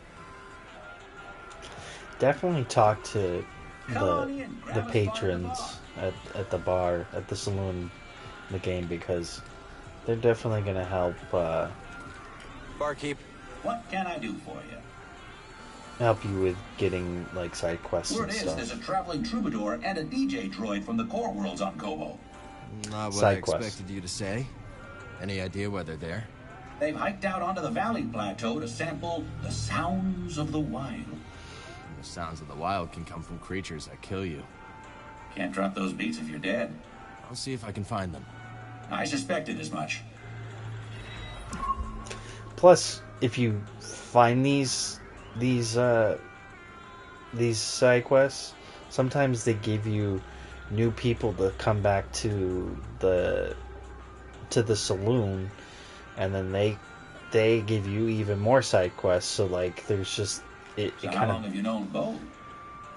Definitely talk to the patrons at the bar, at the saloon in the game, because they're definitely going to help Barkeep. What can I do for you? help you with getting like side quests Word and is, stuff. there's a traveling troubadour and a DJ droid from the core worlds on Kobo. Not what Side I quest. expected you to say. Any idea why they're there? They've hiked out onto the valley plateau to sample the sounds of the wild. The sounds of the wild can come from creatures that kill you. Can't drop those beats if you're dead. I'll see if I can find them. I suspected as much. Plus, if you find these these side quests, sometimes they give you new people to come back to the saloon, and then they give you even more side quests. So like, there's just it So how kind long have you known Bo?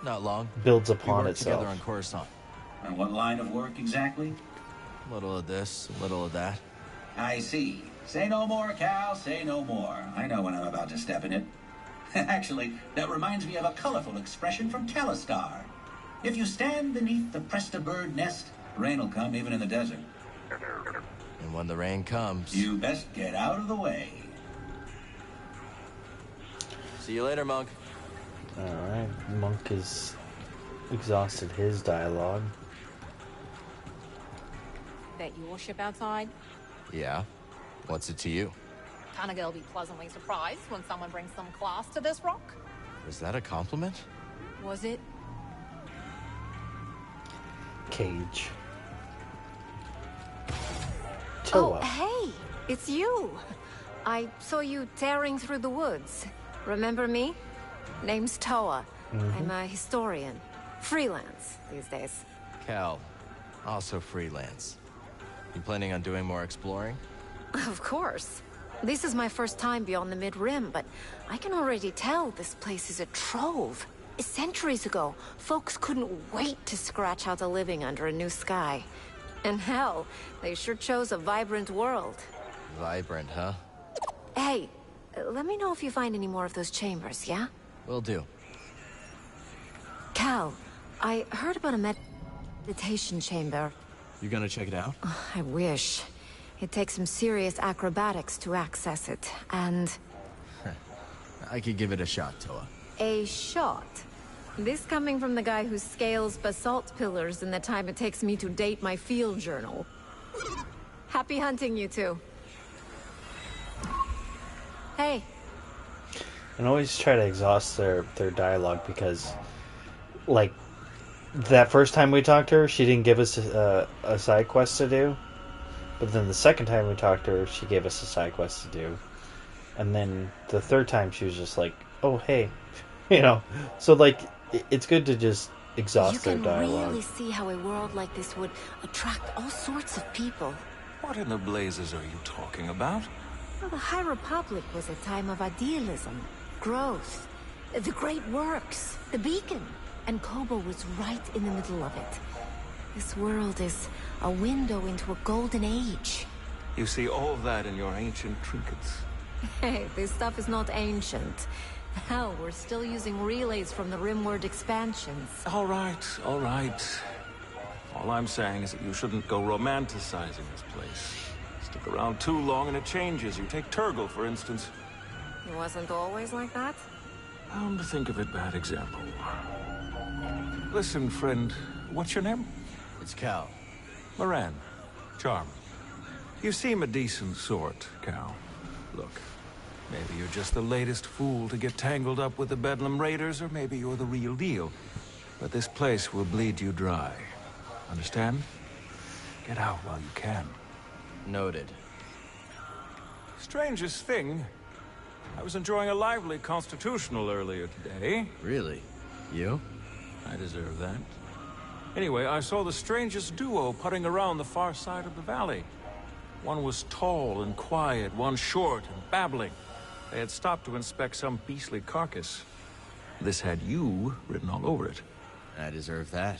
Not long. builds We upon worked together on itself. Coruscant. And what line of work exactly? A little of this, a little of that. I see. Say no more, Cal, say no more. I know when I'm about to step in it. Actually, that reminds me of a colorful expression from Talistar. If you stand beneath the Presta bird nest, rain will come even in the desert. And when the rain comes... You best get out of the way. See you later, Monk. Alright, Monk has exhausted his dialogue. That your ship outside? Yeah? What's it to you? Kinda gonna be pleasantly surprised when someone brings some class to this rock. Was that a compliment? Was it? Cage. Oh, Toa. hey! It's you! I saw you tearing through the woods. Remember me? Name's Toa. I'm a historian. Freelance these days. Cal, also freelance. You planning on doing more exploring? Of course. This is my first time beyond the Mid-Rim, but I can already tell this place is a trove. Centuries ago, folks couldn't wait to scratch out a living under a new sky. And hell, they sure chose a vibrant world. Vibrant, huh? Hey, let me know if you find any more of those chambers, yeah? Will do. Cal, I heard about a meditation chamber. You gonna check it out? I wish. It takes some serious acrobatics to access it, and... I could give it a shot, Toa. A shot? This coming from the guy who scales basalt pillars in the time it takes me to date my field journal. Happy hunting, you two. Hey. And always try to exhaust their dialogue because, like, that first time we talked to her, she didn't give us a side quest to do. But then the second time we talked to her, she gave us a side quest to do. And then the third time, she was just like, oh, hey. You know? So, like, it's good to just exhaust their dialogue. You can really see how a world like this would attract all sorts of people. What in the blazes are you talking about? Well, the High Republic was a time of idealism, growth, the great works, the beacon. And Kobo was right in the middle of it. This world is a window into a golden age. You see all of that in your ancient trinkets. Hey, this stuff is not ancient. Hell, we're still using relays from the Rimward expansions. All right, all right. All I'm saying is that you shouldn't go romanticizing this place. Stick around too long and it changes. You take Turgle, for instance. It wasn't always like that? Come to think of it, bad example. Listen, friend, what's your name? It's Cal. Moran. Charm. You seem a decent sort, Cal. Look, maybe you're just the latest fool to get tangled up with the Bedlam Raiders, or maybe you're the real deal. But this place will bleed you dry. Understand? Get out while you can. Noted. Strangest thing, I was enjoying a lively constitutional earlier today. Really? You? I deserve that. Anyway, I saw the strangest duo putting around the far side of the valley. One was tall and quiet, one short and babbling. They had stopped to inspect some beastly carcass. This had you written all over it. I deserve that.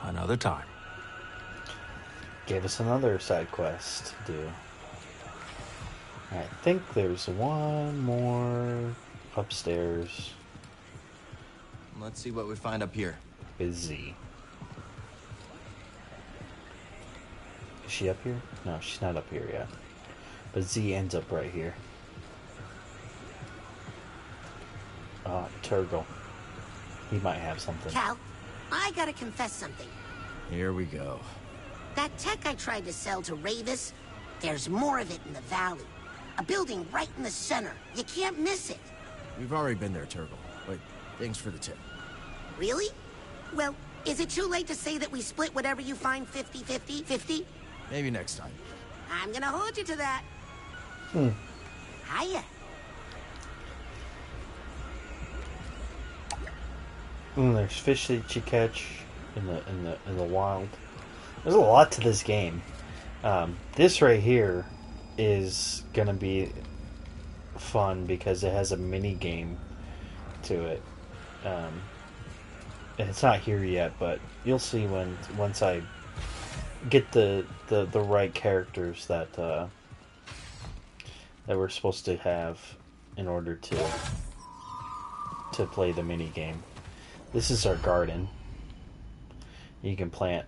Another time. Gave us another side quest to do. I think there's one more upstairs. Let's see what we find up here. Is Z. Is she up here? No, she's not up here yet. But Z ends up right here. Turgle. He might have something. Cal, I gotta confess something. Here we go. That tech I tried to sell to Ravis, there's more of it in the valley. A building right in the center. You can't miss it. We've already been there, Turgle. Wait, thanks for the tip. Really? Well, is it too late to say that we split whatever you find 50-50? 50? Maybe next time. I'm gonna hold you to that. Hiya. And there's fish that you catch in the wild. There's a lot to this game. This right here is gonna be fun because it has a mini game to it. And it's not here yet, but you'll see once I get the right characters that we're supposed to have in order to play the mini game. This is our garden. You can plant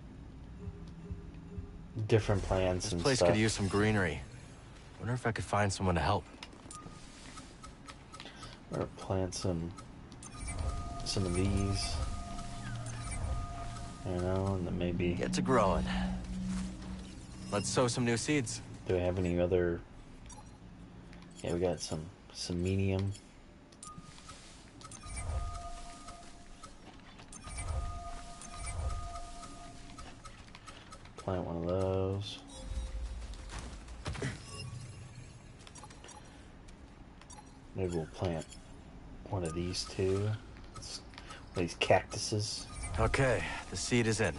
different plants and stuff. This place could use some greenery. Wonder if I could find someone to help. Or plant some of these. You know, and then maybe get to growing. Let's sow some new seeds. Do we have any other? Yeah, we got some medium. Plant one of those. Maybe we'll plant one of these two. These cactuses. Okay, the seed is in.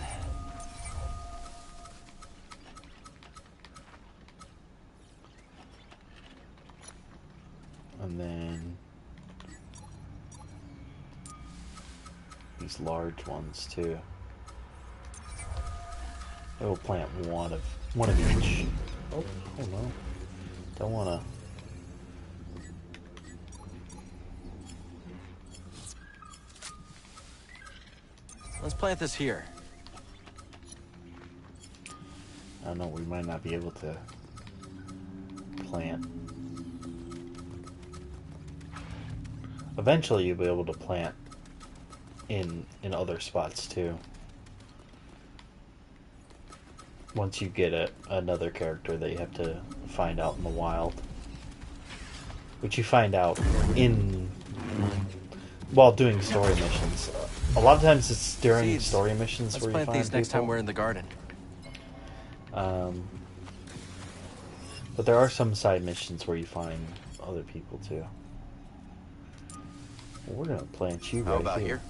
And then these large ones too. I will plant one of each. Oh no. Don't wanna. Let's plant this here. I don't know, we might not be able to plant. Eventually you'll be able to plant in other spots too. Once you get another character that you have to find out in the wild. Which you find out while doing story missions. A lot of times it's during Seeds. story missions Let's where you plant find these next people. time we're in the garden. But there are some side missions where you find other people too. Well, we're gonna plant you How right about here. here?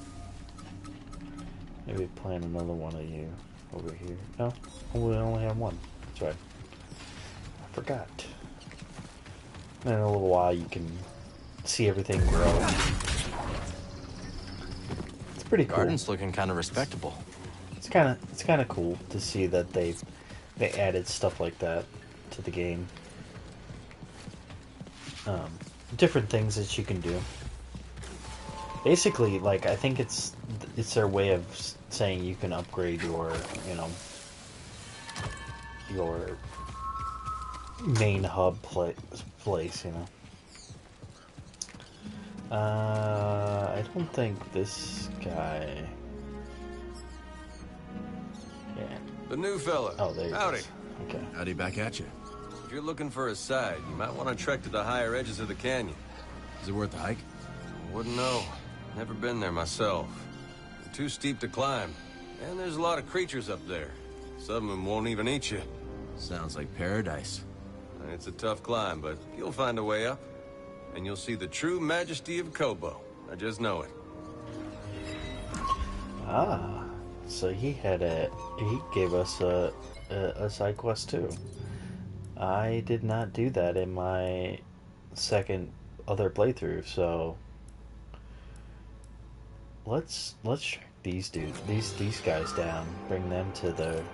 Maybe plant another one of you over here. No, we only have one. That's right. I forgot. And in a little while you can see everything grow. It's pretty cool. Garden's looking kind of respectable. It's kind of cool to see that they added stuff like that to the game. Different things that you can do. Basically, like, I think it's their way of saying you can upgrade your main hub place, you know. I don't think this guy. Yeah. The new fella. Oh, there he Howdy. is. Okay. Howdy back at you. If you're looking for a side, you might want to trek to the higher edges of the canyon. Is it worth the hike? Wouldn't know. Never been there myself. Too steep to climb. And there's a lot of creatures up there. Some of them won't even eat you. Sounds like paradise. It's a tough climb, but you'll find a way up. And you'll see the true majesty of Kobo. I just know it. Ah, so he gave us a side quest too. I did not do that in my other playthrough, so let's track these guys down, bring them to the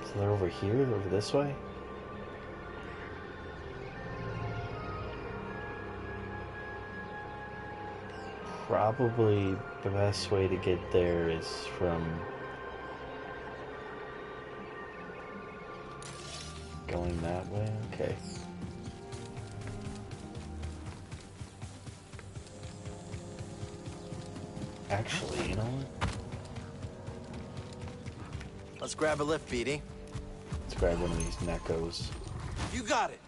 so they're over here, over this way. Probably the best way to get there is from going that way. Okay. Actually, you know what? Let's grab a lift, BD. Let's grab one of these Nekos. You got it.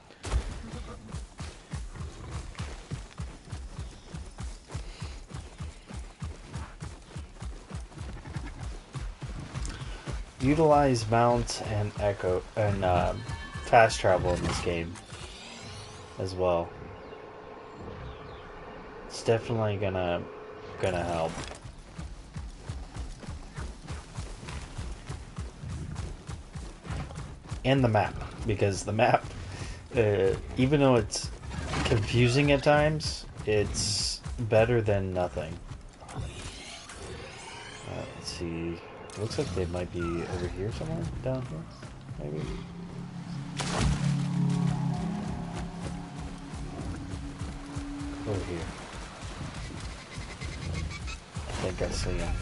utilize mounts and echo and fast travel in this game as well. It's definitely gonna help. And the map, because the map, even though it's confusing at times, it's better than nothing. Let's see. Looks like they might be over here somewhere, down here, maybe. Over here. I think I see him.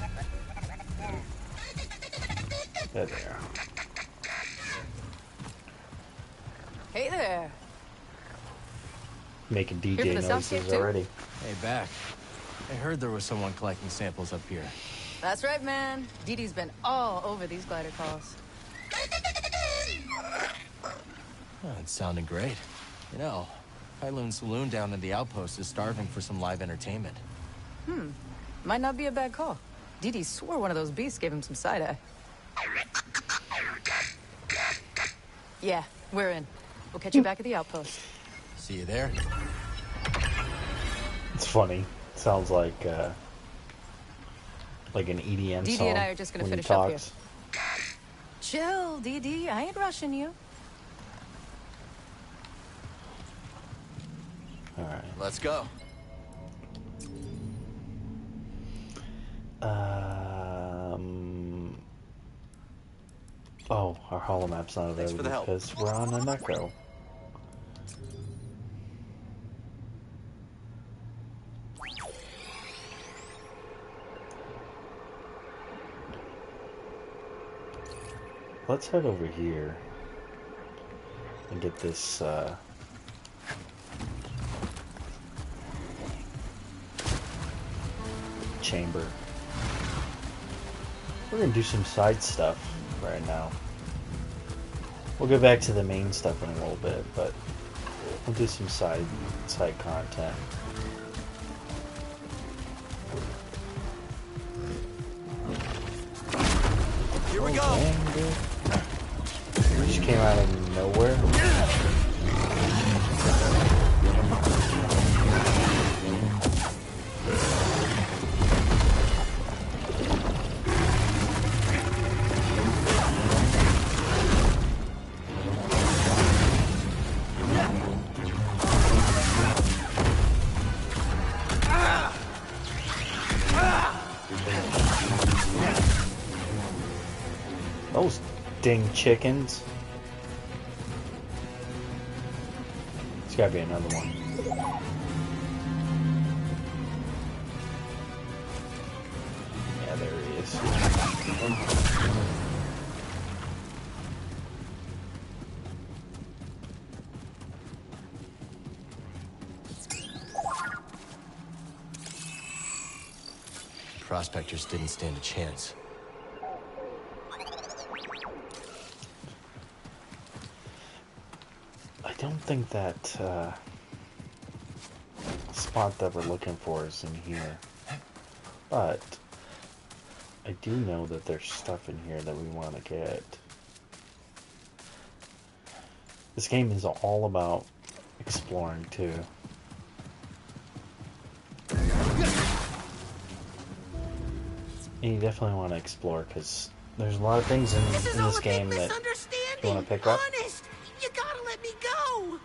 There they are. Hey there. Making Here for DJ the sound noises too? already. Hey, back. I heard there was someone collecting samples up here. That's right, man. Dee Dee's been all over these glider calls. Oh, it's sounding great. You know, Kailoon Saloon down in the outpost is starving for some live entertainment. Might not be a bad call. Dee Dee swore one of those beasts gave him some side-eye. Yeah, we're in. We'll catch you back at the outpost. See you there. It's funny. Sounds like an EDM Dee song. Dee and I are just gonna when he finish up here. talks. Chill, Dee Dee. I ain't rushing you. All right. Let's go. Oh, our holomap's not Thanks for available the help. because we're on an echo. Let's head over here and get this chamber. We're gonna do some side stuff right now. We'll go back to the main stuff in a little bit, but we'll do some side content. Here we go. Dang, dude. It just came out of nowhere. Those ding chickens. There's gotta be another one. Yeah, there he is. Prospectors didn't stand a chance. I don't think that spot that we're looking for is in here, but I do know that there's stuff in here that we want to get. This game is all about exploring too. And you definitely want to explore because there's a lot of things in this game that you want to pick up. Honest, you gotta let me go.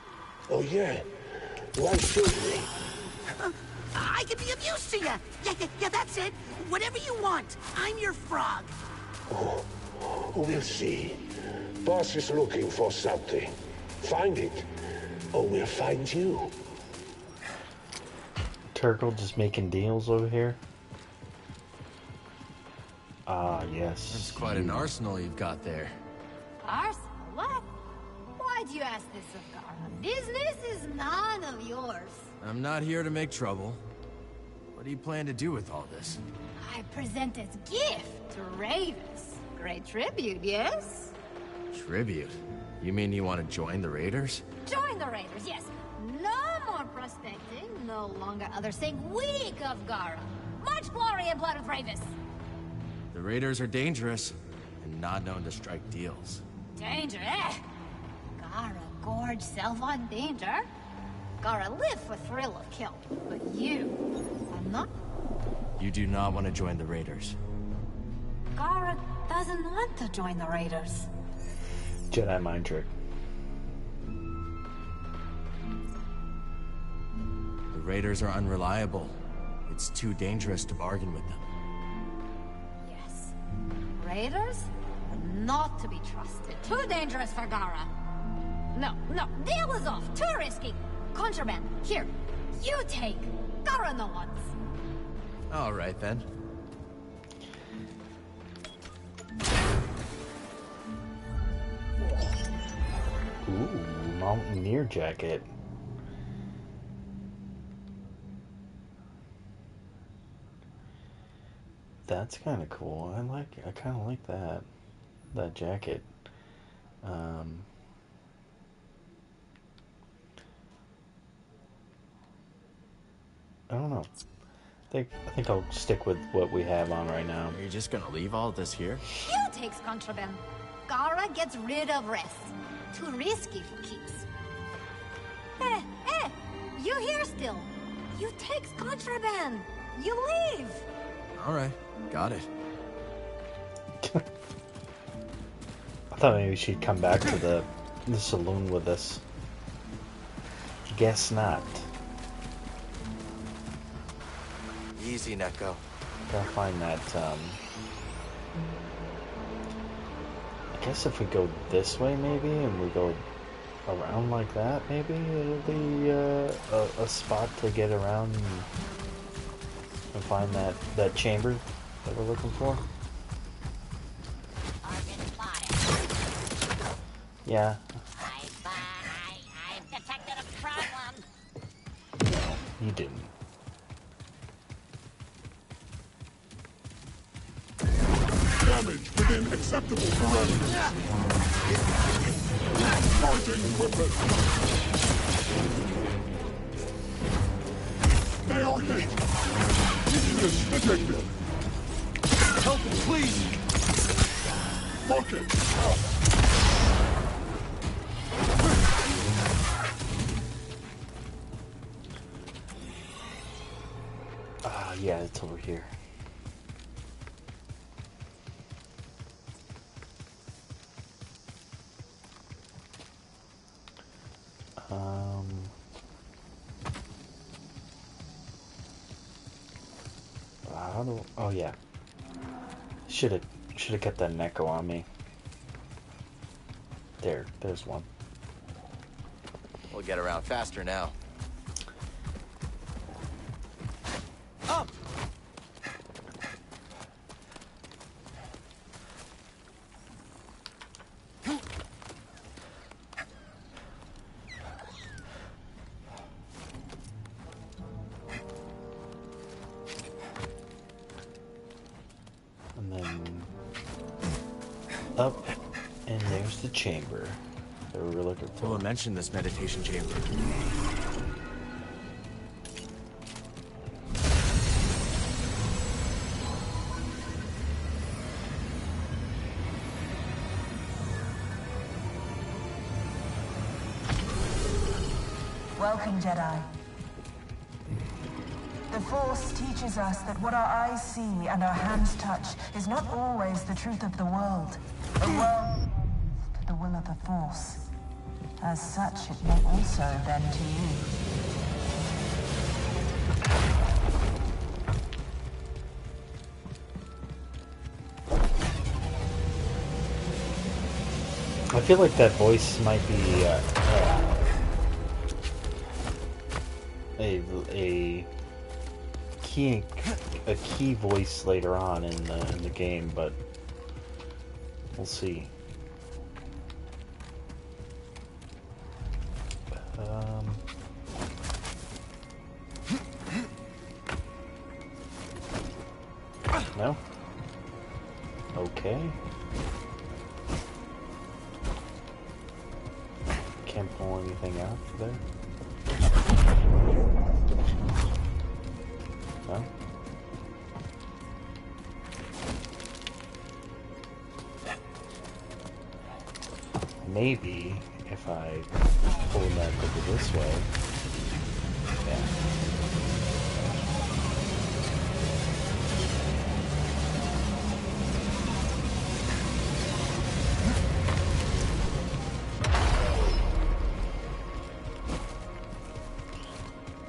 Oh, yeah? Why should we? I can be of use to you. Yeah, that's it. Whatever you want. I'm your frog. Oh, we'll see. Boss is looking for something. Find it, or we'll find you. Turtle just making deals over here. Ah, yes. That's quite an arsenal you've got there. Arsenal? What? Why'd you ask this of Gara? Business is none of yours. I'm not here to make trouble. What do you plan to do with all this? I present as gift to Ravis. Great tribute, yes? Tribute? You mean you want to join the Raiders? Join the Raiders, yes. No more prospecting, no longer others think weak of Gara. Much glory and blood with Ravis. The Raiders are dangerous. and not known to strike deals. Danger, eh? Gotta gorge self on danger. Gotta live for thrill of kill. But you, I'm not. You do not want to join the Raiders. Gara doesn't want to join the Raiders. Jedi mind trick. The Raiders are unreliable. It's too dangerous to bargain with them. Yes. Raiders are not to be trusted. Too dangerous for Gara. No, deal is off. Too risky. Contraband. Here, you take. Gara no wants. All right, then. Ooh, Mountaineer jacket. That's kind of cool. I kind of like that jacket. I don't know. I think I'll stick with what we have on right now. Are you just gonna leave all this here? You takes contraband. Gara gets rid of rest. Too risky for keeps. You here still? You takes contraband. You leave. All right, got it. I thought maybe she'd come back to the saloon with us. Guess not. Easy, Neko. Gotta find that, I guess if we go this way maybe, and we go around like that, maybe it'll be a spot to get around and find that chamber that we're looking for. Yeah. I've detected a problem. You didn't. Damage within acceptable parameters. Charging weapon. They are hit. Weakness detected. Help, please. Rocket. Yeah, it's over here. Oh yeah. Should have kept that Neko on me. There's one. We'll get around faster now. Up! And then up, and there's the chamber that we were looking for. Someone mentioned this meditation chamber. Welcome, Jedi. The Force teaches us that what our eyes see and our hands touch is not always the truth of the world. The world bends to the will of the Force. As such, it may also bend to you. I feel like that voice might be a key voice later on in the game, but we'll see. No? Okay. Can't pull anything out there? No? maybe if I pull it back over this way. Yeah.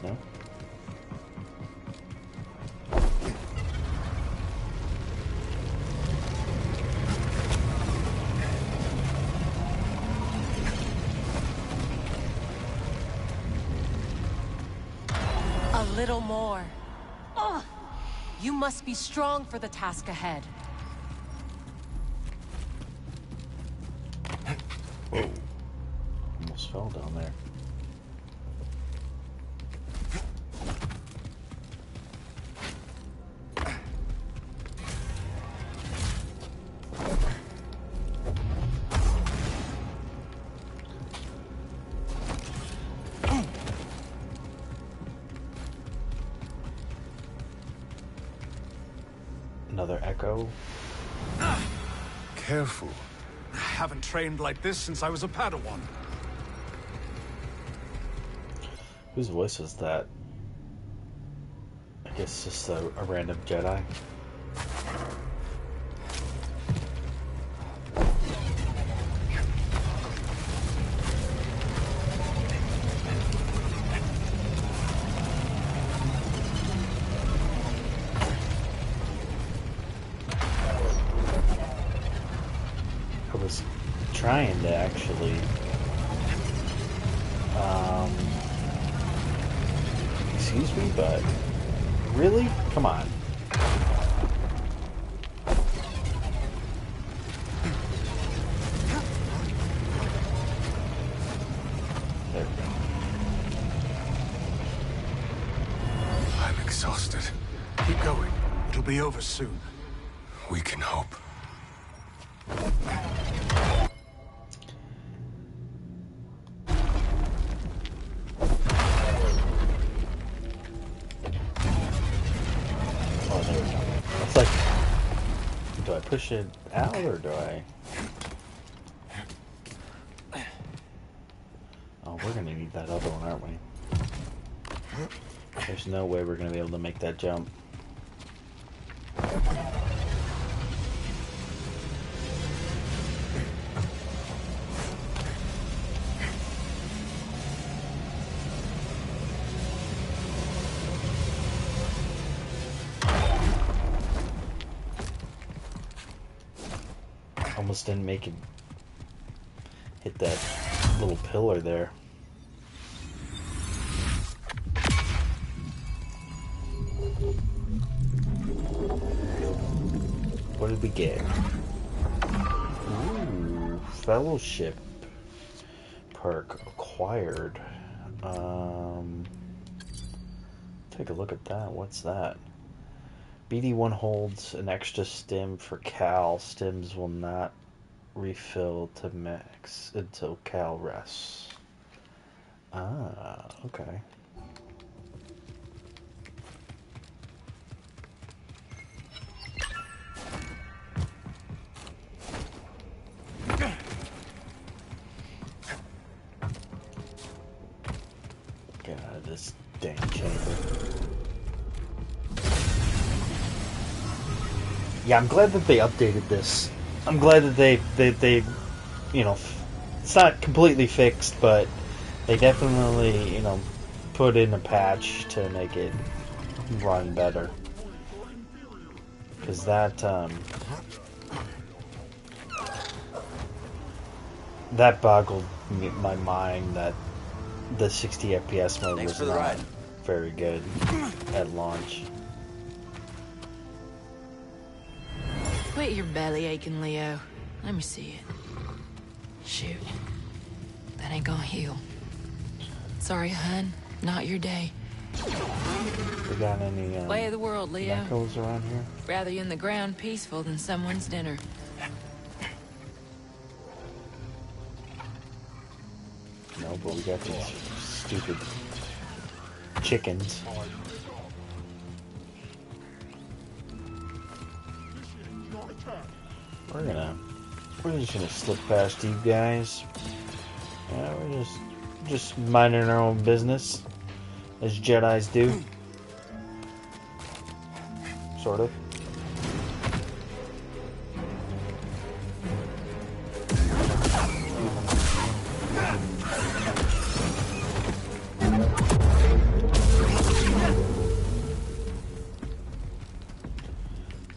No? A little more. Ugh. You must be strong for the task ahead. Whoa. Almost fell down there. Another echo. Careful. I haven't trained like this since I was a Padawan. Whose voice was that? I guess just a random Jedi. I was trying to actually excuse me, but really? Come on. There we go. I'm exhausted. Keep going. It'll be over soon. We can hope. Oh, there we go. It's like, do I push it out or do I? Oh, we're gonna need that other one, aren't we? There's no way we're gonna be able to make that jump. Almost didn't make it hit that little pillar there. What did we get? Ooh, fellowship perk acquired. Take a look at that. What's that? BD1 holds an extra stim for Cal. Stims will not refill to max until Cal rests. Ah, okay. Get out of this dang chamber. Yeah, I'm glad that they updated this. I'm glad that they you know, it's not completely fixed, but they definitely, you know, put in a patch to make it run better. Because that, that boggled my mind that the 60 FPS mode was not very good at launch. Quit your belly aching, Leo. Let me see it. Shoot. That ain't gonna heal. Sorry, hun. Not your day. We got any Way of the world, Leo. echoes around here? Rather you in the ground peaceful than someone's dinner. No, but we got these stupid chickens. We're gonna We're just gonna slip past you guys. Yeah, we're just minding our own business, as Jedis do. Sort of.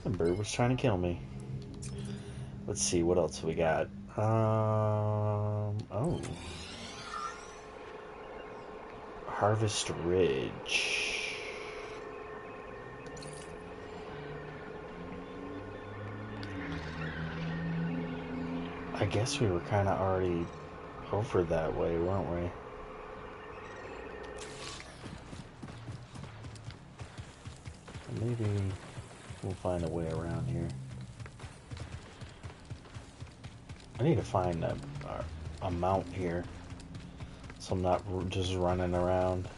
The bird was trying to kill me. Let's see, what else we got? Oh. Harvest Ridge. I guess we were kind of already over that way, weren't we? Maybe we'll find a way around here. I need to find a mount here, so I'm not just running around.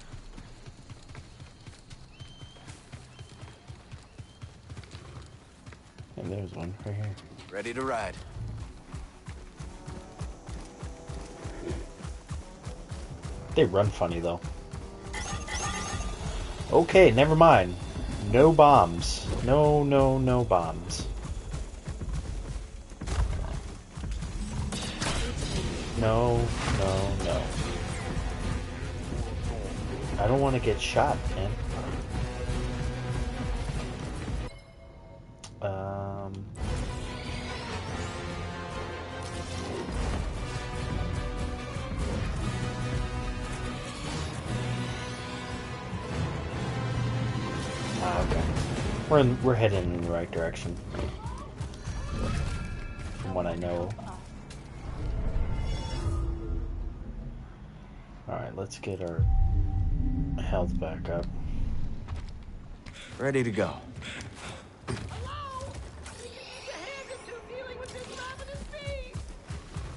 And there's one right here. Ready to ride. They run funny though. Okay, never mind. No bombs. No bombs. No. I don't want to get shot, man. Okay. We're heading in the right direction. From what I know. Alright, let's get our health back up. Ready to go.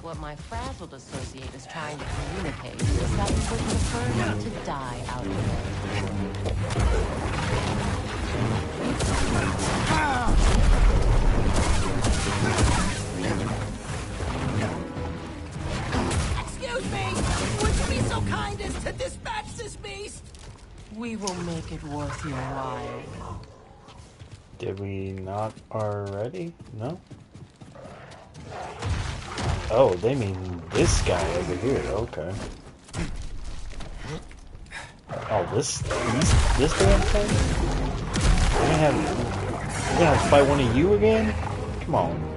What my frazzled associate is trying to communicate is that we would prefer not to die out here. Excuse me! Would you be so kind as to dispatch this beast? We will make it worth your while. Did we not already? No? Oh, they mean this guy over here. Okay. Oh, this damn thing? We're gonna have to fight one of you again? Come on.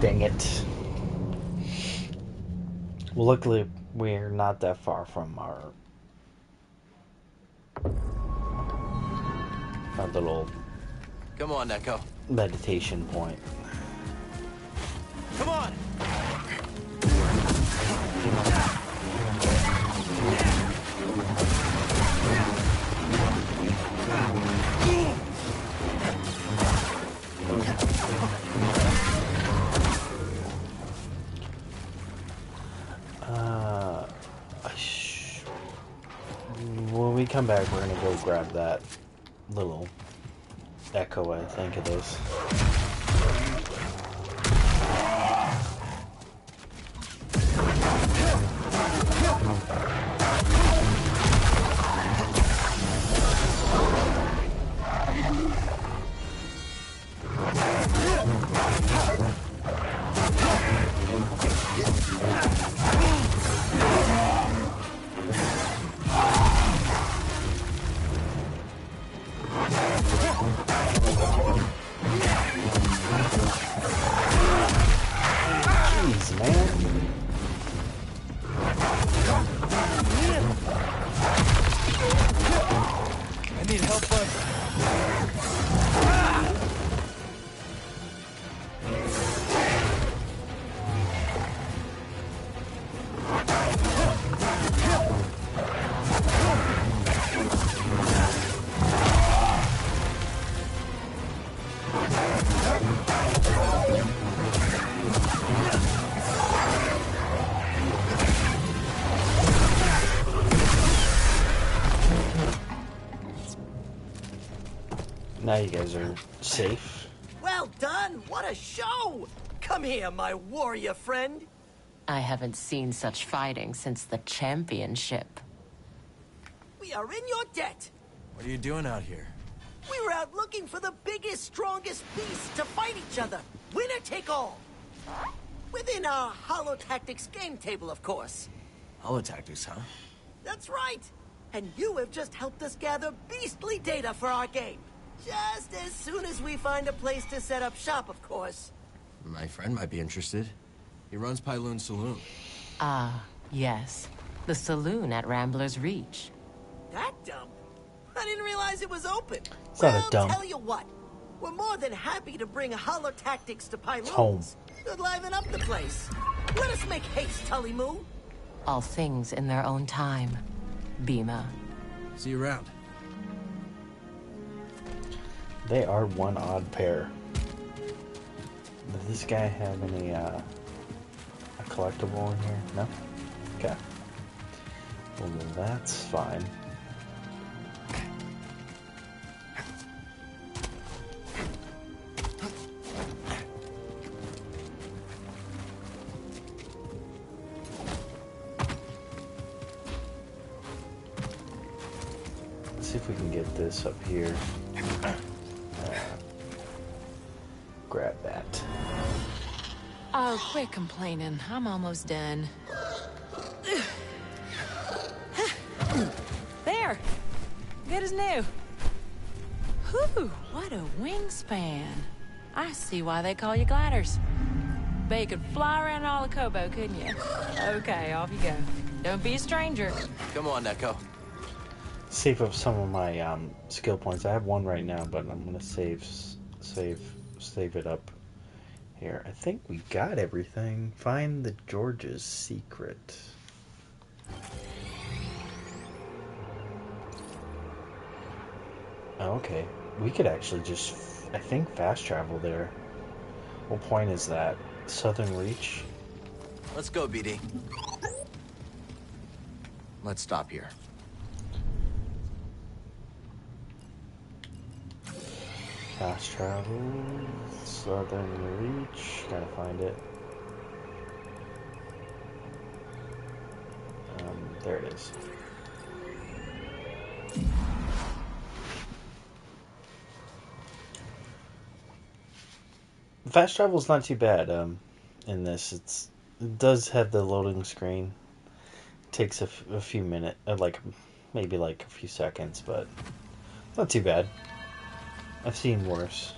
Dang it. Well, luckily, we're not that far from our little Come on, Echo. meditation point. Come on! When we come back, we're gonna go grab that little Echo, I think it is. Now you guys are safe. Well done! What a show! Come here, my warrior friend. I haven't seen such fighting since the championship. We are in your debt. What are you doing out here? We were out looking for the biggest, strongest beasts to fight each other. Winner take all. Within our Holotactics game table, of course. Holotactics, huh? That's right. And you have just helped us gather beastly data for our game. Just as soon as we find a place to set up shop, of course. My friend might be interested. He runs Pyloon Saloon. Ah, yes. The saloon at Rambler's Reach. That dump? I didn't realize it was open. It's not a dump. Tell you what. We're more than happy to bring Holotactics to Pyloons. Home. Could liven up the place. Let us make haste, Tully Moo. All things in their own time. Bima. See you around. They are one odd pair. Does this guy have any a collectible in here? No? Okay. Well, then that's fine. Let's see if we can get this up here. Grab that. Oh, quit complaining. I'm almost done. There! Good as new. Whew, what a wingspan. I see why they call you gliders. Bet you could fly around all of Kobo, couldn't you? Okay, off you go. Don't be a stranger. Come on, Neko. Save up some of my skill points. I have one right now, but I'm gonna save it up here. I think we got everything. Find the George's secret. Oh, okay, we could actually just, I think, fast travel there. What point is that? Southern Reach? Let's go, BD. Let's stop here. Fast travel, Southern Reach, gotta find it. There it is. Fast travel is not too bad in this. It does have the loading screen. It takes a few minutes, like maybe like a few seconds, but not too bad. I've seen worse.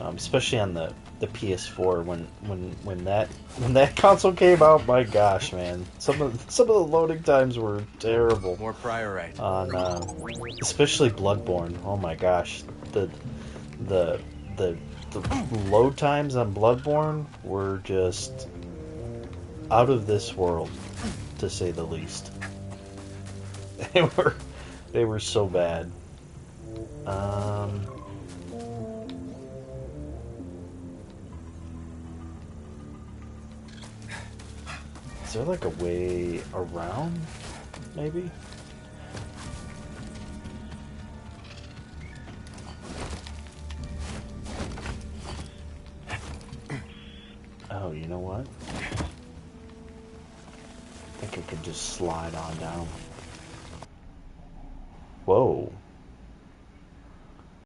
Especially on the PS4 when that console came out. My gosh, man, some of the loading times were terrible. More prior right. On especially Bloodborne. Oh my gosh, the load times on Bloodborne were just out of this world, to say the least. They were so bad. Is there like a way around, maybe? Oh, you know what? I think I could just slide on down. Whoa.